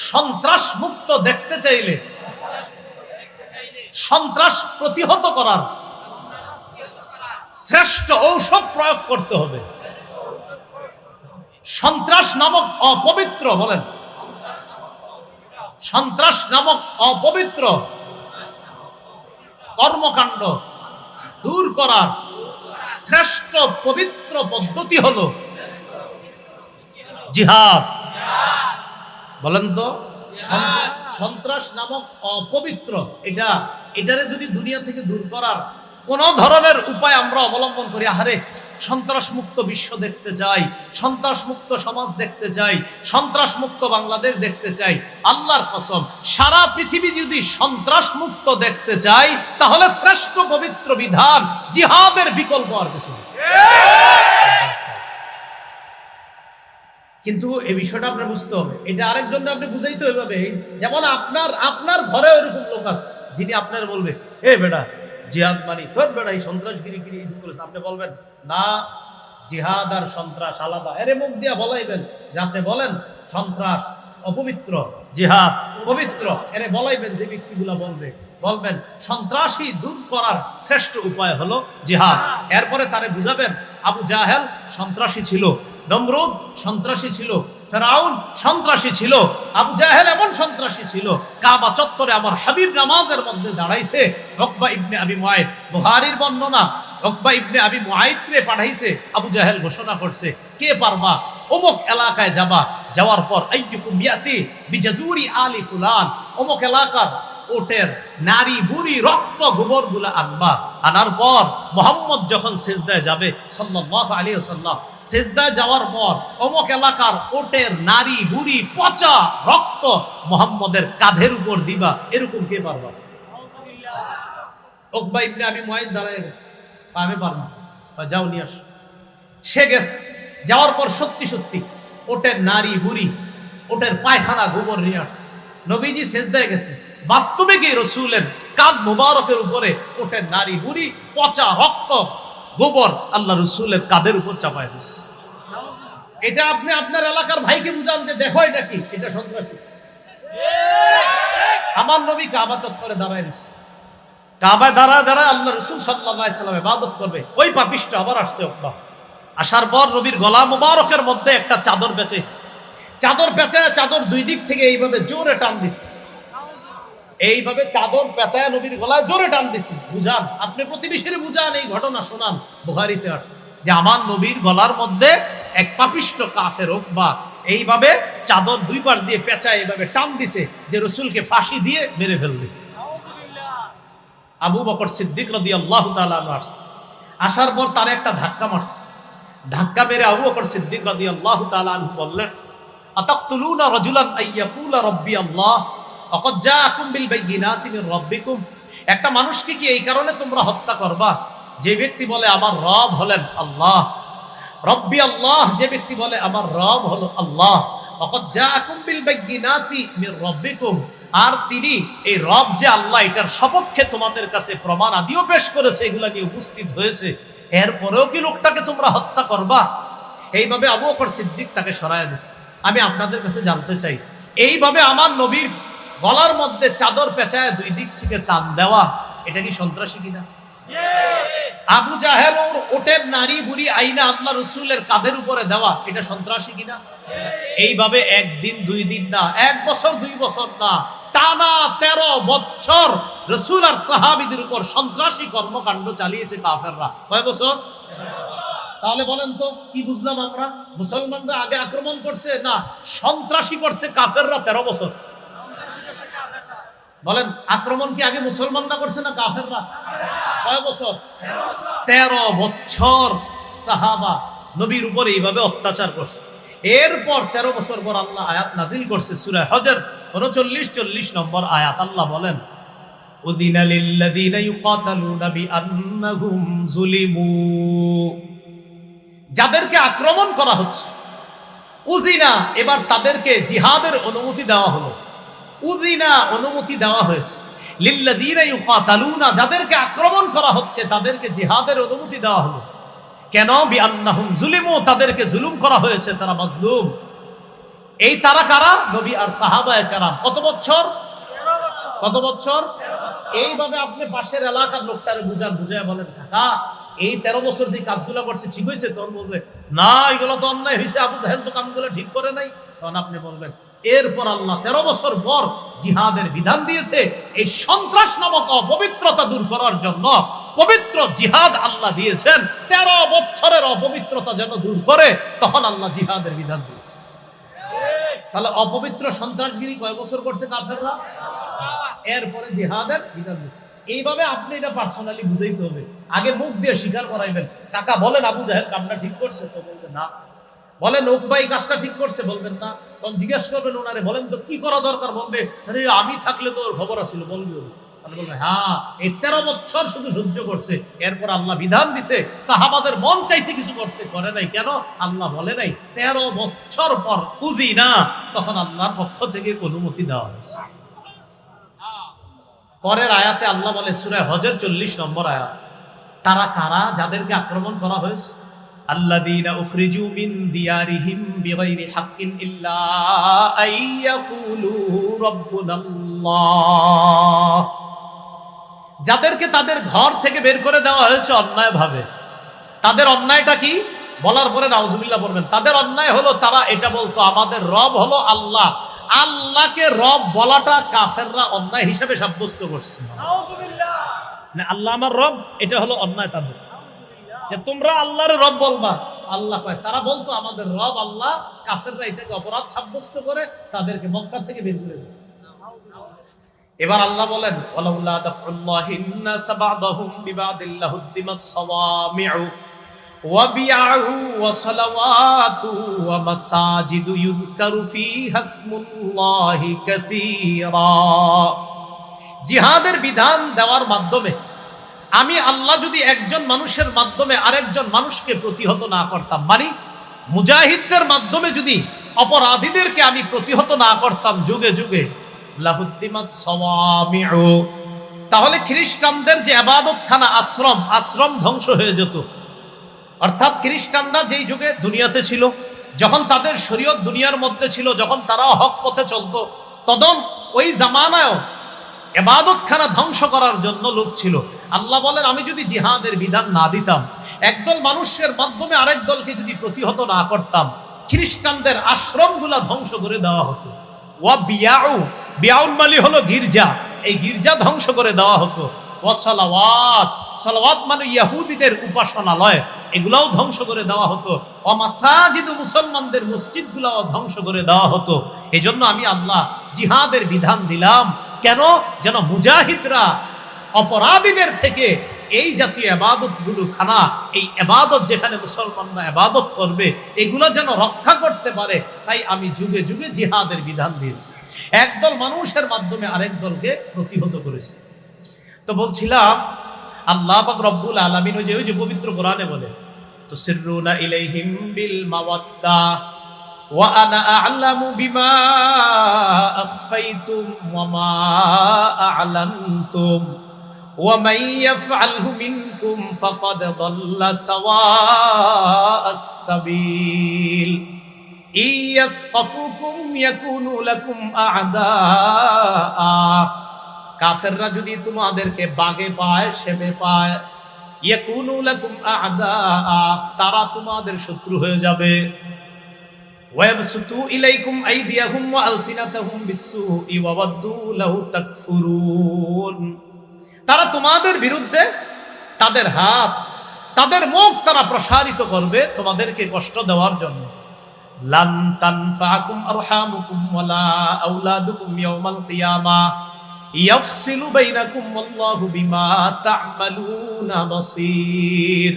Speaker 1: সন্ত্রাস মুক্ত দেখতে চাইলে সন্ত্রাস প্রতিহত করার শ্রেষ্ঠ ঔষধ প্রয়োগ করতে হবে। সন্ত্রাস নামক অপবিত্র, বলেন সন্ত্রাস নামক অপবিত্র কর্মকাণ্ড দূর করার শ্রেষ্ঠ পবিত্র পদ্ধতি হলো জিহাদ। বলেন তো, সন্ত্রাস নামক অপবিত্র এটারে যদি দুনিয়া থেকে দূর করার কোন ধরনের উপায় আমরা অবলম্বন করি, আহারে সন্ত্রাস মুক্ত বিশ্ব দেখতে চাই, সন্ত্রাস মুক্ত সমাজ দেখতে চাই, সন্ত্রাস মুক্ত বাংলাদেশ দেখতে চাই, আল্লাহর কসম সারা পৃথিবী যদি সন্ত্রাস মুক্ত দেখতে চাই, তাহলে শ্রেষ্ঠ পবিত্র বিধান জিহাদের বিকল্প আর কিছু নেই। কিন্তু এই বিষয়টা আপনার বুঝতে হবে, এটা আরেকজন আপনি বুঝাইতে হবে। যেমন আপনার ঘরে ওইরকম লোক আছে যিনি আপনার বলবে, এ বেটা জিহাদ মানি তোর বেড়াই সন্ত্রাসগিরি করেছে, আপনি বলবেন না জিহাদ আর সন্ত্রাস আলাদা। এরে মুখ দিয়া বলাইবেন যে আপনি বলেন সন্ত্রাস অপবিত্র, জিহাদ পবিত্র, এরে বলাইবেন যে ব্যক্তিগুলা বলবেন সন্ত্রাসী দূর করার শ্রেষ্ঠ উপায় হলো জিহাদ। এরপরে তারে বুঝাবেন আবু জাহেল সন্ত্রাসী ছিল, নমরুদ সন্ত্রাসী ছিল, ফেরাউন সন্ত্রাসী ছিল, আবু জাহেল এমন সন্ত্রাসী ছিল। কাবা চত্বরে আমার হাবিব নামাজের মধ্যে দাঁড়াইছে, উকবা ইবনে আবি মুআইদ, বুখারীর বর্ণনা, উকবা ইবনে আবি মুআইদকে পাঠাইছে, আবু জাহেল ঘোষণা করছে কে পারবা অমুক এলাকায় যাওয়ার পর আইয়ুকুম ইয়াতি বিজাজুরি আলি ফুলান, অমুক এলাকার ওটের নারী বুড়ি রক্ত গোবর গুলা আনবা, আনার পর মুহাম্মদ যখন সিজদায় যাবে সাল্লাল্লাহু আলাইহি ওয়াসাল্লাম, সিজদায় যাওয়ার পর অমুক এলাকার ওটের নারী বুড়ি পচা রক্ত মুহাম্মদের কাঁধের উপর দিবা, এরকম কে পারবা? উকবা ইবনে আবি মুআইদ দাঁড়ায় গেছে, আমি পারবো, যাও নিয়ে আস। সে গেছে, যাওয়ার পর সত্যি ওটের নারী বুড়ি ওটের পায়খানা গোবর নিয়ে আসছে। নবীজি সিজদায় গেছে, বাস্তবে কি রাসূলের কাঁধ মুবারকের উপরে ওটের নারী বুড়ি পচা রক্ত গোবর আল্লাহ রাসূলের কাঁধের উপর চাপায় দিচ্ছে। এটা আপনি আপনার এলাকার ভাইকে বুঝান যে দেখো এটা কি, এটা সন্ত্রাসী। আমার নবী কাবা চত্বরে দাঁড়ায় দিচ্ছে, কাবায় দাঁড়ায় আল্লাহ রাসূল সাল্লাল্লাহু আলাইহি সাল্লাম ইবাদত করবে, ওই পাপিষ্ঠ আবার আসছে উকবা। আসার পর নবীর গলা মুবারকের মধ্যে একটা চাদর পেঁচাইছে, চাদর দুই দিক থেকে এইভাবে জোরে টান দিছে, এইভাবে চাদর পেঁচায় নবীর গলায় জোরে টান দিছে। বুঝান, আপনি প্রতিবেশীর বুঝান, এই ঘটনা শোনান, বুখারীতে আসছে যে আমার নবীর গলার মধ্যে এক পাপিষ্ঠ কাফের উকবা এইভাবে চাদর দুই পাশ দিয়ে পেঁচায় এইভাবে টান দিছে যে রাসূলকে ফাঁসি দিয়ে মেরে ফেলবে। আবু বকর সিদ্দিক রাদিয়াল্লাহু তাআলা আনহু আসার পর তার একটা ধাক্কা মারছে, ধাক্কা মেরে আবু বকর সিদ্দিক রাদিয়াল্লাহু তাআলা আনহু বললেন আতাকতুলুনা রাজুলান আইয়াকুলা রাব্বি আল্লাহ ওয়াকাদ জাআকুম বিল বাইয়িনাতি মির রাব্বিকুম, একটা মানুষকে কি এই কারণে তোমরা হত্যা করবা যে ব্যক্তি বলে আমার রব হলেন আল্লাহ, রব্বি আল্লাহ, যে ব্যক্তি বলে আমার রব হলো আল্লাহ, ওয়াকাদ জাআকুম বিল বাইয়িনাতি মির রাব্বিকুম, আর তিনি এই রব যে আল্লাহ এটার সপক্ষে তোমাদের কাছে প্রমাণ আদিও পেশ করেছে, এগুলা নিয়ে উপস্থিত হয়েছে, এরপরেও কি লোকটাকে তোমরা হত্যা করবা? এইভাবে আবু বকর সিদ্দিক তাকে সরায়া দিয়েছে। আমি আপনাদের কাছে জানতে চাই, এইভাবে আমার নবীর গলার মধ্যে চাদর পেঁচায় দুই দিক থেকে টান দেওয়া, এটা কি সন্ত্রাসী কিনা? আবু জাহেল ওটের নারী বুড়ি আইনা আল্লাহ রাসূলের কাঁধের উপরে দেওয়া, এটা সন্ত্রাসী কিনা? এইভাবে একদিন দুই দিন না, এক বছর দুই বছর না, টানা 13 বছর রাসূল আর সাহাবীদের উপর সন্ত্রাসী কর্মকাণ্ড চালিয়েছে কাফেররা। কয় বছর? তাহলে বলেন তো কি বুঝলাম আমরা? মুসলমানরা আগে আক্রমণ করছে না সন্ত্রাসী করছে কাফেররা 13 বছর? বলেন আক্রমণ কি আগে মুসলমানরা করছে না কাফেররা? কয় বছর? 13 বছর সাহাবা নবীর উপর এইভাবে অত্যাচার করছে। এরপর 13 বছর পর আল্লাহ আয়াত নাজিল করছে সূরা হজর 39-40 নম্বর আয়াত। আল্লাহ বলেন উযিনা লিল্লাযীনা ইউকাতালুনা বিআন্নাহুম যুলিমু, যাদেরকে আক্রমণ করা হচ্ছে উযিনা, এবার তাদেরকে জিহাদের অনুমতি দেওয়া হলো। উযিনা অনুমতি দেওয়া হয়েছে, লিল্লাযীনা ইউকাতালুনা, যাদেরকে আক্রমণ করা হচ্ছে তাদেরকে জিহাদের অনুমতি দেওয়া হলো। কেন? বিআন্নাহুম যুলিমু, তাদেরকে জুলুম করা হয়েছে, তারা মাজলুম। এই তারা কারা? নবী আর সাহাবায়ে কেরাম। কত বছর? কত বছর? এইভাবে আপনি পাশের এলাকার লোকটারে বুঝায় বলেন কাকা এই 13 বছর যে কাজগুলো করছে ঠিক হয়েছে? তখন বলবে না এগুলো তো অন্যায় হয়েছে, আবু জাহেল তো কামগুলো ঠিক করে নাই। তখন আপনি বলবেন এরপর আল্লাহ 13 বছর পর জিহাদের বিধান দিয়েছে এই সন্ত্রাস নামক অপবিত্রতা দূর করার জন্য। পবিত্র জিহাদ আল্লাহ দিয়েছেন 13 বছরের অপবিত্রতা যেন দূর করে, তখন আল্লাহ জিহাদের বিধান দিয়েছে। তাহলে অপবিত্র সন্ত্রাসগিরি কয় বছর করছে কাফেররা? এরপরে জিহাদের বিধান দিয়েছে। এইভাবে আপনি এটা পার্সোনালি বুঝাইতে হবে, আগে মুখ দিয়ে স্বীকার করাইবেন কাকা বলেন আবু জাহেল কামটা ঠিক করছে, তো বলবেন না। বলেন উকবাই কাজটা ঠিক করছে, বলবেন না। তখন জিজ্ঞেস করবেন ওনারে বলেন তো কি করা দরকার, বলবে আরে আমি থাকলে তো ওর খবর আছিল, বলবি বলবে হ্যাঁ এই 13 বছর শুধু সহ্য করছে। এরপর আল্লাহ বিধান দিছে, সাহাবাদের মন চাইছে কিছু করতে, করে নাই। কেন? আল্লাহ বলে নাই 13 বছর পর উযিনা, তখন আল্লাহর পক্ষ থেকে অনুমতি দেওয়া হয়েছে। পরের আয়াতে আল্লাহ বলে সূরা হজের 40 নম্বর আয়াত, তারা কারা যাদেরকে আক্রমণ করা হয়েছে? আল্লাযীনা উখরিজু মিন দিয়ারিহিম বিগাইরি হাক্কিন ইল্লা আইয়াকুলু রাব্বুনাল্লাহ, যাদেরকে তাদের ঘর থেকে বের করে দেওয়া হয়েছে অন্যায়ভাবে। তাদের অন্যায়টা কি? বলার পরে নাউজুবিল্লাহ বলবেন। তাদের অন্যায় হলো তারা এটা বলতো আমাদের রব হলো আল্লাহ। আল্লাহকে রব বলাটা কাফেররা অন্যায় হিসেবে সাব্যস্ত করছে। নাউজুবিল্লাহ, না আল্লাহ আমার রব, এটা হলো অন্যায় তাদের। যে তোমরা আল্লাহর রব বলবা, আল্লাহ কয় তারা বলতো আমাদের রব আল্লাহ। কাফেররা এটাকে অপরাধ সাব্যস্ত করে তাদেরকে মক্কা থেকে বের করে দিয়েছে। এবার আল্লাহ বলেন ওয়ালাউলা দাফউল্লাহিন নাস বা'দাহুম বিবা'দিল লাহুদ্দিমাস সাওয়ামি'ু ওয়া বি'আহু ওয়া সালাওয়াতু ওয়া মাসাজিদু ইউযকারু ফীহা ইসমুল্লাহি কাসীরা। জিহাদের বিধান দেওয়ার মাধ্যমে আমি আল্লাহ যদি একজন মানুষের মাধ্যমে আরেকজন মানুষকে প্রতিহত না করতাম, মানে মুজাহিদদের মাধ্যমে যদি অপরাধীদেরকে আমি প্রতিহত না করতাম যুগে যুগে, লাহুদ্দিমাত সাওয়ামি'ু, তাহলে খ্রিস্টানদের যে ইবাদতখানা আশ্রম ধ্বংস হয়ে যেত। অর্থাৎ খ্রিস্টানরা যেই যুগে দুনিয়াতে ছিল, যখন তাদের শরীয়ত দুনিয়ার মধ্যে ছিল, যখন তারা হক পথে চলতো, তখন ওই জামানায়ও ইবাদতখানা ধ্বংস করার জন্য লোক ছিল। আল্লাহ বলেন আমি যদি জিহাদের বিধান না দিতাম, একদল মানুষের মাধ্যমে আরেক দলকে যদি প্রতিহত না করতাম, খ্রিস্টানদের আশ্রমগুলা ধ্বংস করে দেওয়া হতো। ওয়া বিয়াউ, বিয়াউল মালি হলো গির্জা, এই গির্জা ধ্বংস করে দেওয়া হতো। ওয়া সালাওয়াত, সালাওয়াত মানে ইহুদিদের উপাসনালয়, এগুলাও ধ্বংস করে দেওয়া হতো। ওয়া মাসাজিদু, মুসলমানদের মসজিদগুলাও ধ্বংস করে দেওয়া হতো। এজন্য আমি আল্লাহ জিহাদের বিধান দিলাম। কেন? যেন মুজাহিদরা অপরাধীদের থেকে এই জাতীয় ইবাদতগুলো খানা, এই ইবাদত যেখানে মুসলমানরা ইবাদত করবে, এগুলো যেন রক্ষা করতে পারে। তাই আমি যুগে যুগে জিহাদের বিধান দিয়েছি, একদল মানুষের মাধ্যমে আরেক দলকে প্রতিহত করেছি। তো বলছিলাম আল্লাহ পাক রব্বুল আলামিন ওই যে পবিত্র কোরআনে বলে তুসিরুনা ইলাইহিম বিল মাওয়াদ্দা ওয়া আনা আ'লামু বিমা আখফাইতুম ওয়া মা আ'লানতুম ওয়া মান ইয়াফআলহু মিনকুম ফাকাদ দাল্লা সাওয়াআস সাবিল ইয়াফকাফুকুম ইয়াকুনু লাকুম আ'দাআ। কাফেররা যদি তোমাদেরকে বাগে পায়, শেপে পায়, ইয়াকুনু লাকুম আ'দাআ, তারা তোমাদের শত্রু হয়ে যাবে। ওয়াবসুতু ইলাইকুম আইদিয়াহুম ওয়া আলসিনাতাহুম বিসসুই ওয়া ওয়াদ্দু লাউ তাকফুরুন, তারা তোমাদের বিরুদ্ধে তাদের হাত, তাদের মুখ তারা প্রসারিত করবে তোমাদেরকে কষ্ট দেওয়ার জন্য। লান তানফাকুম আরহামুকুম ওয়ালা আওলাদুকুম ইয়াউমাল কিয়ামাহ ইয়াফসিলু বাইনাকুম ওয়াল্লাহু বিমা তা'মালুনা বাসীর।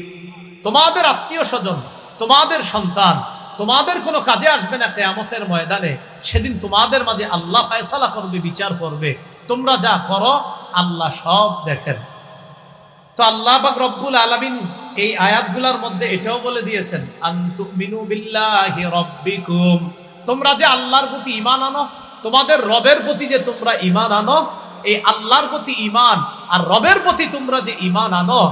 Speaker 1: তোমাদের আত্মীয়-স্বজন, তোমাদের সন্তান তোমাদের কোনো কাজে আসবে না কিয়ামতের ময়দানে। সেদিন তোমাদের মাঝে আল্লাহ ফয়সালা করবে, বিচার করবে। তোমরা যা করো আল্লাহ সব দেখেন। তো আল্লাহ পাক রব্বুল আলামিন এই আয়াতগুলোর মধ্যে এটাও বলে দিয়েছেন আনতুমিনু বিল্লাহি রাব্বিকুম, তোমরা যে আল্লাহর প্রতি ঈমান আনো, তোমাদের রবের প্রতি যে তোমরা ঈমান আনো, এই আল্লাহর প্রতি ঈমান আর রবের প্রতি তোমরা যে ঈমান আনো,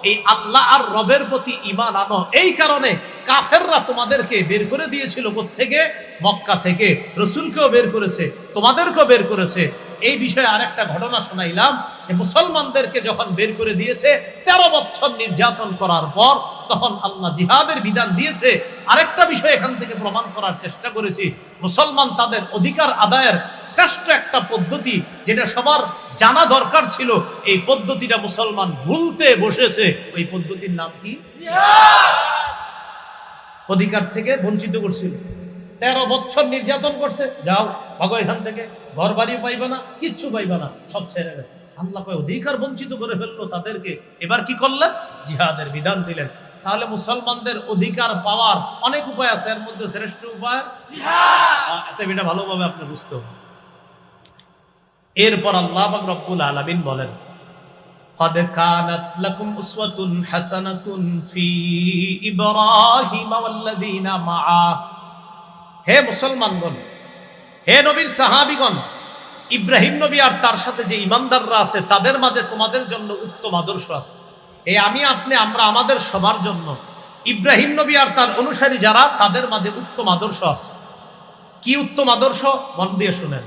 Speaker 1: এই আল্লাহ আর রবের প্রতি ঈমান আনো, এই কারণে কাফেররা তোমাদেরকে বের করে দিয়েছিল কোত্থেকে? মক্কা থেকে। রাসূলকেও বের করেছে, তোমাদেরকেও বের করেছে। এই বিষয়ে আরেকটা ঘটনা শোনাইলাম যে মুসলমানদেরকে যখন বের করে দিয়েছে 13 বছর নির্যাতন করার পর, তখন আল্লাহ জিহাদের বিধান দিয়েছে। আরেকটা বিষয় এখান থেকে প্রমাণ করার চেষ্টা করেছি, মুসলমান তাদের অধিকার আদায়ের শ্রেষ্ঠ একটা পদ্ধতি যেটা সবার জানা দরকার ছিল, এই পদ্ধতিটা মুসলমান ভুলতে বসেছে। ওই পদ্ধতির নাম কি? অধিকার থেকে বঞ্চিত করছিল, 13 বছর নির্যাতন করছে। যাও ভাগো এখান থেকে, ঘর বাড়ি পাইবে না, কিচ্ছু পাইবে না, সব ছেড়ে দেয়। আল্লাহ কয় অধিকার বঞ্চিত করে ফেললো তাদেরকে। এবার কি করলেন? জিহাদের বিধান দিলেন। তাহলে মুসলমানদের অধিকার পাওয়ার অনেক উপায় আছে, এর মধ্যে শ্রেষ্ঠ উপায় জিহাদ। এটা ভালোভাবে আপনি বুঝতে হবে। এরপর আল্লাহ পাক রব্বুল আলামিন বলেন قد كانت لكم أسوة حسنة في إبراهيم والذين معه। হে মুসলমানগণ, হে নবীর সাহাবীগণ, ইব্রাহিম নবী আর তার সাথে যে ইমানদাররা আছে তাদের মাঝে তোমাদের জন্য উত্তম আদর্শ আছে। এই আমি আপনি আমরা আমাদের সবার জন্য ইব্রাহিম নবী আর তার অনুসারী যারা তাদের মাঝে উত্তম আদর্শ আছে। কি উত্তম আদর্শ? মন দিয়ে শুনেন।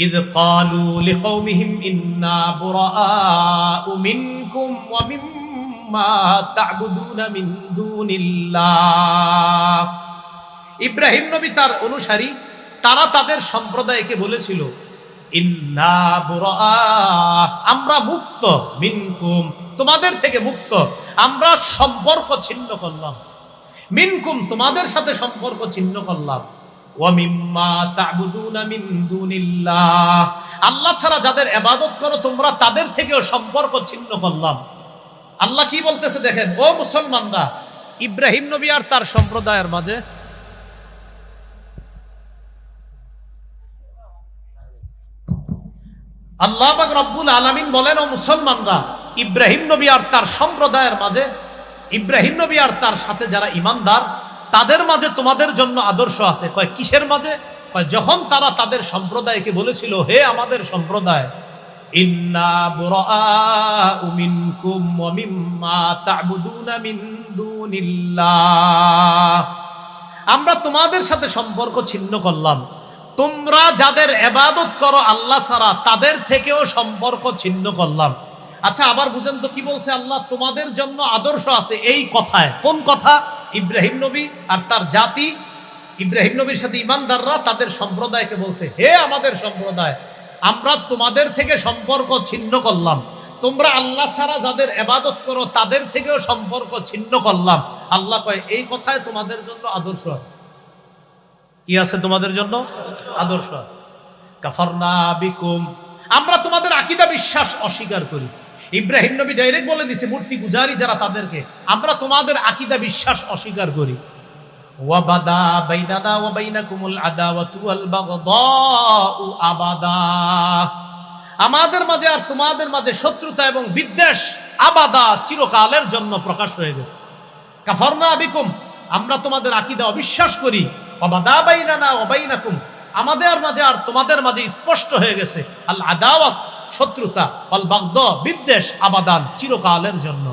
Speaker 1: ইয ক্বালু লিকওমিহিম ইন্না বুরাআউ মিনকুম ওয়া মিম্মা তা'বুদুনা মিন দুনিল্লাহ। ইব্রাহিম নবী তার অনুসারী তারা তাদের সম্প্রদায়কে বলেছিল, ইন্না বুরাআ, আমরা মুক্ত, মিনকুম, তোমাদের থেকে মুক্ত, আমরা সম্পর্ক ছিন্ন করলাম, মিনকুম, তোমাদের সাথে সম্পর্ক ছিন্ন করলাম, ওয়া মিম্মা তা'বুদুনা মিন দুনিল্লাহ, আল্লাহ ছাড়া যাদের ইবাদত করো তোমরা তাদের থেকেও সম্পর্ক ছিন্ন করলাম। আল্লাহ কি বলতেছে দেখেন, ও মুসলমানরা, ইব্রাহিম নবী আর তার সম্প্রদায়ের মাঝে আল্লাহ পাক রব্বুল আলামিন বলেন, ও মুসলমানরা, ইব্রাহিম নবী আর তার সম্প্রদায়ের মাঝে, ইব্রাহিম নবী আর তার সাথে যারা ঈমানদার তাদের মাঝে তোমাদের জন্য আদর্শ আছে। কয় কিসের মাঝে? কয় যখন তারা তাদের সম্প্রদায়কে বলেছিল, হে আমাদের সম্প্রদায়, ইন্না বুরাআউ মিনকুম ওয়া মিম্মা তা'বুদুনা মিন দুনিল্লাহ, আমরা তোমাদের সাথে সম্পর্ক ছিন্ন করলাম, তোমরা যাদের ইবাদত করো আল্লাহ ছাড়া তাদের থেকেও সম্পর্ক ছিন্ন করলাম। আচ্ছা, আবার বুঝেন তো কি বলছে আল্লাহ, তোমাদের জন্য আদর্শ আছে এই কথায়। কোন কথা? ইব্রাহিম নবী আর তার জাতি, ইব্রাহিম নবীর সাথে ঈমানদাররা তাদের সম্প্রদায়কে বলছে, হে আমাদের সম্প্রদায়, আমরা তোমাদের থেকে সম্পর্ক ছিন্ন করলাম, তোমরা আল্লাহ ছাড়া যাদের ইবাদত করো তাদের থেকেও সম্পর্ক ছিন্ন করলাম। আল্লাহ কয় এই কথায় তোমাদের জন্য আদর্শ আছে। কি আছে তোমাদের জন্য? আদর্শ আছে। কাফারনা বিকুম, আমরা তোমাদের আকীদা বিশ্বাস অস্বীকার করি। ইব্রাহিম নবী ডাইরেক্ট বলে দিছে মূর্তি পূজারী যারা তাদেরকে, আমরা তোমাদের আকীদা বিশ্বাস অস্বীকার করি। ওয়া বাদা বাইনানা ওয়া বাইনাকুমুল আদাওয়াতু ওয়াল বাগদাউ আবাদা, আমাদের মাঝে আর তোমাদের মাঝে শত্রুতা এবং বিদ্বেষ আবাদা, চিরকালের জন্য প্রকাশ হয়ে গেছে। কাফারনা বিকুম, আমরা তোমাদের আকীদা অবিশ্বাস করি। ওয়া বাদা বাইনানা ওয়া বাইনাকুম, আমাদের মাঝে আর তোমাদের মাঝে স্পষ্ট হয়ে গেছে আল আদাওয়াত, শত্রুতা, আল বাগদা, বিদ্বেষ, আবাদান, চিরকালের জন্য।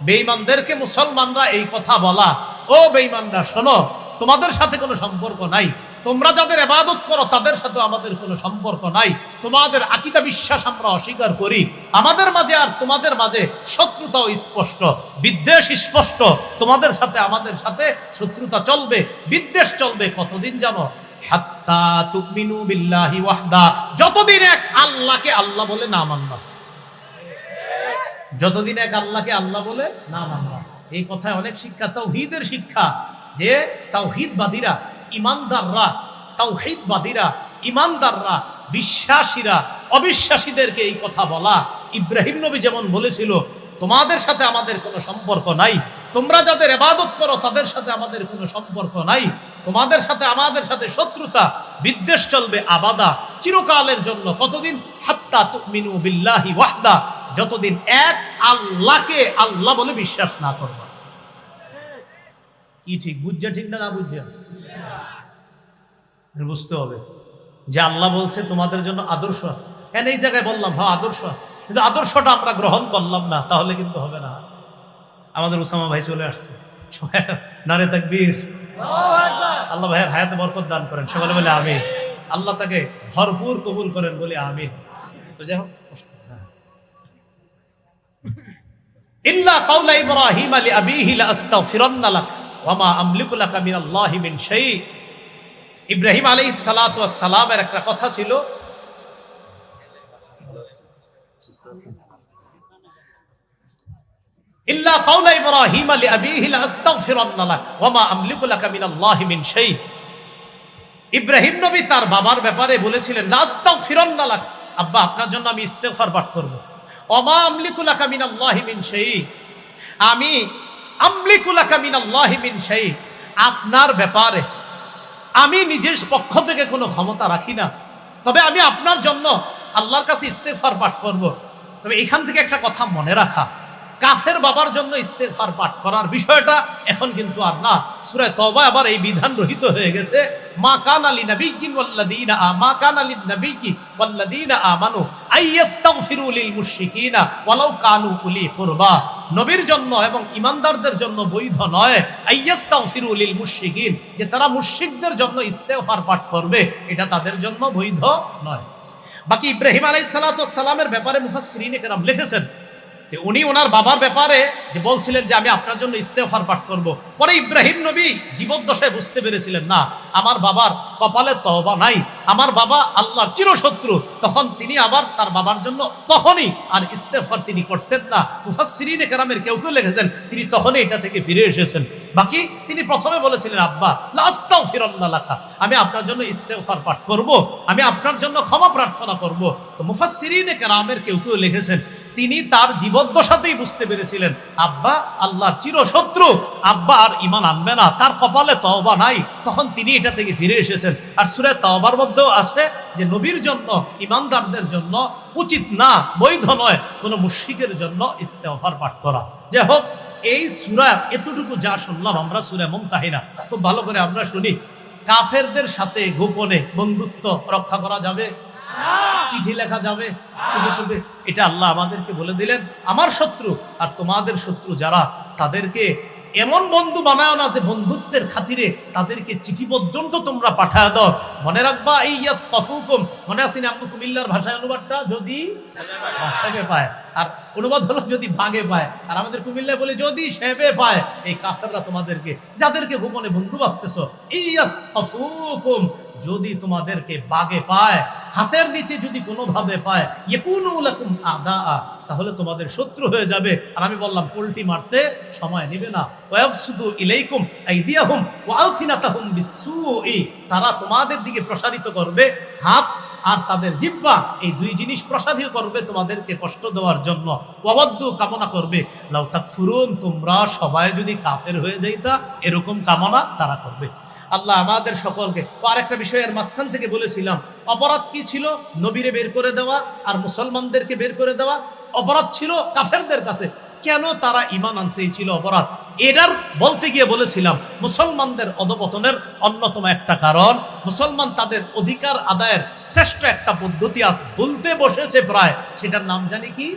Speaker 1: বেঈমানদেরকে মুসলমানরা এই কথা বলা, ও বেঈমানরা শোনো, তোমাদের সাথে কোনো সম্পর্ক নাই, তোমরা যাদের ইবাদত করো তাদের সাথে আমাদের কোনো সম্পর্ক নাই, তোমাদের আকীদা বিশ্বাস আমরা অস্বীকার করি, আমাদের মাঝে আর তোমাদের মাঝে শত্রুতাও স্পষ্ট, বিদ্বেষ স্পষ্ট, তোমাদের সাথে আমাদের সাথে শত্রুতা চলবে, বিদ্বেষ চলবে। কতদিন জানো? হাত্তা তুমিনু বিল্লাহি ওয়াহদা, যতদিন এক আল্লাহকে আল্লাহ বলে না মানবা, যতদিন এক আল্লাহকে আল্লাহ বলে না মানবা। এই কথায় অনেক শিক্ষা, তাওহীদের শিক্ষা, যে তাওহীদবাদীরা, ঈমানদাররা, তাওহীদবাদীরা, ঈমানদাররা, বিশ্বাসীরা অবিশ্বাসীদেরকে এই কথা বলা। ইব্রাহিম নবী যেমন বলেছিল, তোমাদের সাথে আমাদের কোনো সম্পর্ক নাই, তোমরা যাদের ইবাদত করো তাদের সাথে আমাদের কোনো সম্পর্ক নাই, তোমাদের সাথে আমাদের সাথে শত্রুতা, বিদ্বেষ চলবে আবাদা, চিরকালের জন্য। কতদিন? হাত্তা তুমিনু বিল্লাহি ওয়াহদা, যতদিন এক আল্লাহকে আল্লাহ বলে বিশ্বাস না করবা। কি ঠিক বুঝছে? ঠিক না? না বুঝছে? বুঝতে হবে যে আল্লাহ বলছে তোমাদের জন্য আদর্শ আছে। কেন এই জায়গায় বললাম হ্যাঁ আদর্শ আছে, কিন্তু আদর্শটা আমরা গ্রহণ করলাম না, তাহলে কিন্তু হবে না। আমাদের উসামা ভাই চলে আসছে, নারে তাকবীর, আল্লাহ ভাইয়ের হায়াতে বরকত দান করেন, সকলে বলে আমিন। আল্লাহ তাকে ভরপুর কবুল করেন, বলে আমিন। তো যাই হোক, ইল্লা কাওলা ইব্রাহিম লি আবিহি লা আস্তাগফিরান্না লাক ওয়া মা আমলিকু লাকা মিনাল্লাহি মিন শাই। ইব্রাহিম আলাইহিস সালাতু ওয়াস সালামের একটা কথা ছিল, ইল্লা কাওলা ইব্রাহিম লি আবিহি লা আস্তাগফিরান্না লাক ওয়া মা আমলিকু লাকা মিনাল্লাহি মিন শাই। ইব্রাহিম নবী তার বাবার ব্যাপারে বলেছিলেন, লা আস্তাগফিরান্না লাক, আব্বা আপনার জন্য আমি ইস্তেগফার পাঠ করব। ওয়া মা আমলিকু লাকা মিনাল্লাহি মিন শাই, আমি আমলিকু লাকা মিনাল্লাহি মিন শাই, আপনার ব্যাপারে আমি নিজের পক্ষ থেকে কোনো ক্ষমতা রাখি না, তবে আমি আপনার জন্য আল্লাহর কাছে ইস্তেগফার পাঠ করব। তবে এখান থেকে একটা কথা মনে রাখা, কাফের বাবার জন্য ইস্তেগফার পাঠ করার বিষয়টা এখন কিন্তু আর না, সূরা তওবায় আবার এই বিধান রহিত হয়ে গেছে। মা কানা লিনাবিয়্যিন ওয়াল্লাযীনা আমানু আইয়াস্তাগফিরু লিল মুশরিকিনা ওয়ালাউ কানু উলি কুরবা। নবীর জন্য এবং ঈমানদারদের জন্য বৈধ নয় আইয়াস্তাগফিরু লিল মুশরিকিন, যে তারা মুশরিকদের জন্য ইস্তেগফার পাঠ করবে, এটা তাদের জন্য বৈধ নয়। বাকি ইব্রাহিম আলাইহিস সালাতু ওয়াস সালামের ব্যাপারে মুফাসসিরিনে কেরাম লিখেছেন উনি ওনার বাবার ব্যাপারে যে বলছিলেন যে আমি আপনার জন্য ইস্তেগফার পাঠ করব, পরে ইব্রাহিম নবী জীবদ্দশায় বুঝতে পেরেছিলেন না আমার বাবার কপালে তওবা নাই, আমার বাবা আল্লাহর চিরশত্রু, তখন তিনি আবার তার বাবার জন্য তখনই আর ইস্তেগফার তিনি করতেন না। মুফাসসিরিনে কেরামের কেউ কেউ লিখেছেন তিনি তখনই এটা থেকে ফিরে এসেছেন। বাকি তিনি প্রথমে বলেছিলেন আব্বা লা আস্তাগফিরুল্লাহ লাকা, আমি আপনার জন্য ইস্তেগফার পাঠ করব, আমি আপনার জন্য ক্ষমা প্রার্থনা করব। তো মুফাসসিরিনে কেরামের কেউ কেউ লিখেছেন তিনি তার জীবদ্দশাতেই বুঝতে পেরেছিলেন আব্বা আল্লাহর চিরশত্রু, আব্বা আর ঈমান আনবে না, তার কপালে তওবা নাই, তখন তিনি এটা থেকে ফিরে এসেছেন। আর সূরা তওবার মধ্যেও আছে যে নবীর জন্য ঈমানদারদের জন্য উচিত না, বৈধ নয় কোনো মুশরিকের জন্য ইস্তেগফার পাঠ করা। যাই হোক, এই সূরা এতটুকু যা শুনলাম আমরা সূরা মুমতাহিনা, খুব ভালো করে আমরা শুনি। কাফেরদের সাথে গোপনে বন্ধুত্ব রক্ষা করা যাবে? চিঠি লেখা যাবে? এটা আল্লাহ আমাদেরকে বলে দিলেন আমার শত্রু আর তোমাদের শত্রু যারা, তাদেরকে এমন বন্ধু বানায় না যে বন্ধুত্বের খাতিরে তাদেরকে চিঠি পর্যন্ত তোমরা পাঠায় দাও। মনে রাখবা এই ইয়াতফুকুম, মনে আছে না আব্দু কুমিল্লার ভাষায় অনুবাদটা, যদি সেবে পায়, আর অনুবাদ হলো যদি বাগে পায়, আর আমাদের কুমিল্লায় বলে যদি সেবে পায়। এই কাফেররা তোমাদেরকে, যাদেরকে গোপনে বন্ধু ভাবতেছো, ইয়াতফুকুম, যদি তোমাদেরকে বাগে পায়, হাতের নিচে যদি কোনোভাবে পায়, ইয়াকুনু লাকুম আদা, তাহলে তোমাদের শত্রু হয়ে যাবে। আর আমি বললাম পোল্টি মারতে সময় নেবে না। ওয়াবসুদু ইলাইকুম আইদিয়াহুম ওয়া আলসিনাতাহুম বিসসুই, তারা তোমাদের দিকে প্রসারিত করবে হাত আর তাদের জিহ্বা, এই দুই জিনিস প্রসারিত করবে তোমাদেরকে কষ্ট দেওয়ার জন্য। ওয়াবাদ্দু, কামনা করবে, লাউ তাকফুরুন, তোমরা সবাই যদি কাফের হয়ে যাইতা, এরকম কামনা তারা করবে। আল্লাহ আমাদের সকলকে। আর একটা বিষয়ের মাঝখান থেকে বলেছিলাম, অপরাধ কি ছিল? নবীরে বের করে দেওয়া আর মুসলমানদেরকে বের করে দেওয়া অপরাধ ছিল কাফেরদের কাছে। কেন তারা ঈমান আনছে এই ছিল অপরাধ। এটার বলতে গিয়ে বলেছিলাম মুসলমানদের অধপতনের অন্যতম একটা কারণ, মুসলমান তাদের অধিকার আদায়ের শ্রেষ্ঠ একটা পদ্ধতি আছে, ভুলতে বসেছে প্রায়, সেটার নাম জানি কি?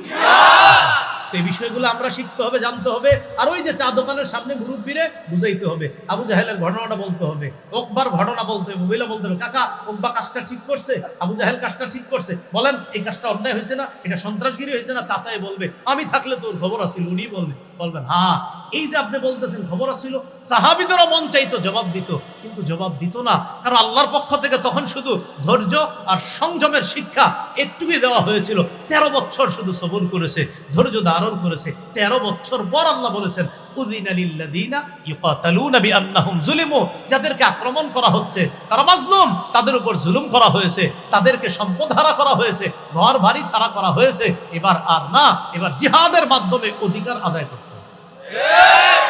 Speaker 1: এই বিষয়গুলো আমরা শিখতে হবে, জানতে হবে। আর ওই যে চা দোকানের সামনে মুরব্বীরে বুঝাইতে হবে, আবু জাহেলের ঘটনাটা বলতে হবে, ওকবার ঘটনা বলতে হবে, বইলা বলতে হবে কাকা ওকবা কাজটা ঠিক করছে, আবু জাহেল কাজটা ঠিক করছে, বলেন এই কাজটা অন্যায় হয়েছে না, এটা সন্ত্রাসগিরি হয়েছে না? চাচাই বলবে আমি থাকলে তোর খবর আছিল, উনি বলবেন হ্যাঁ। এই যে আপনি বলতেছেন খবর আছিল, সাহাবীদেরও মন চাইতো জবাব দিত, কিন্তু জবাব দিত না, কারণ আল্লাহর পক্ষ থেকে তখন শুধু ধৈর্য আর সংযমের শিক্ষা একটুকুই দেওয়া হয়েছিল। 13 বছর শুধু সবর করেছে, ধৈর্য ধারণ করেছে। 13 বছর পর আল্লাহ বলেছেন উযিনা লিল্লাযীনা ইউকাতালুনা বিআন্নাহুম যুলিমু, যাদেরকে আক্রমণ করা হচ্ছে তারা মাজলুম, তাদের উপর জুলুম করা হয়েছে, তাদেরকে সম্পদ হারা করা হয়েছে, ঘর বাড়ি ছাড়া করা হয়েছে। এবার আর না, এবার জিহাদের মাধ্যমে অধিকার আদায় করতে হবে।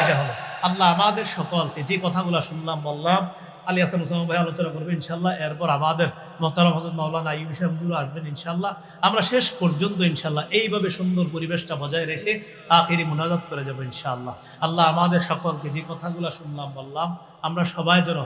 Speaker 1: এটা হলো। আল্লাহ আমাদের সকলকে যে কথাগুলো শুনলাম বললাম, আলী হাসান মুসলমান ভাই আলোচনা করবে ইনশাল্লাহ, এরপর আমাদের মোহতারাম হযরত মাওলানা আইয়ুব সাহেব হুজুর আসবেন ইনশাল্লাহ। আমরা শেষ পর্যন্ত ইনশাল্লাহ এইভাবে সুন্দর পরিবেশটা বজায় রেখে আখিরি মুনাজাত করে যাবো ইনশাআল্লাহ। আল্লাহ আমাদের সকলকে যে কথাগুলো শুনলাম বললাম, আমরা সবাই যেন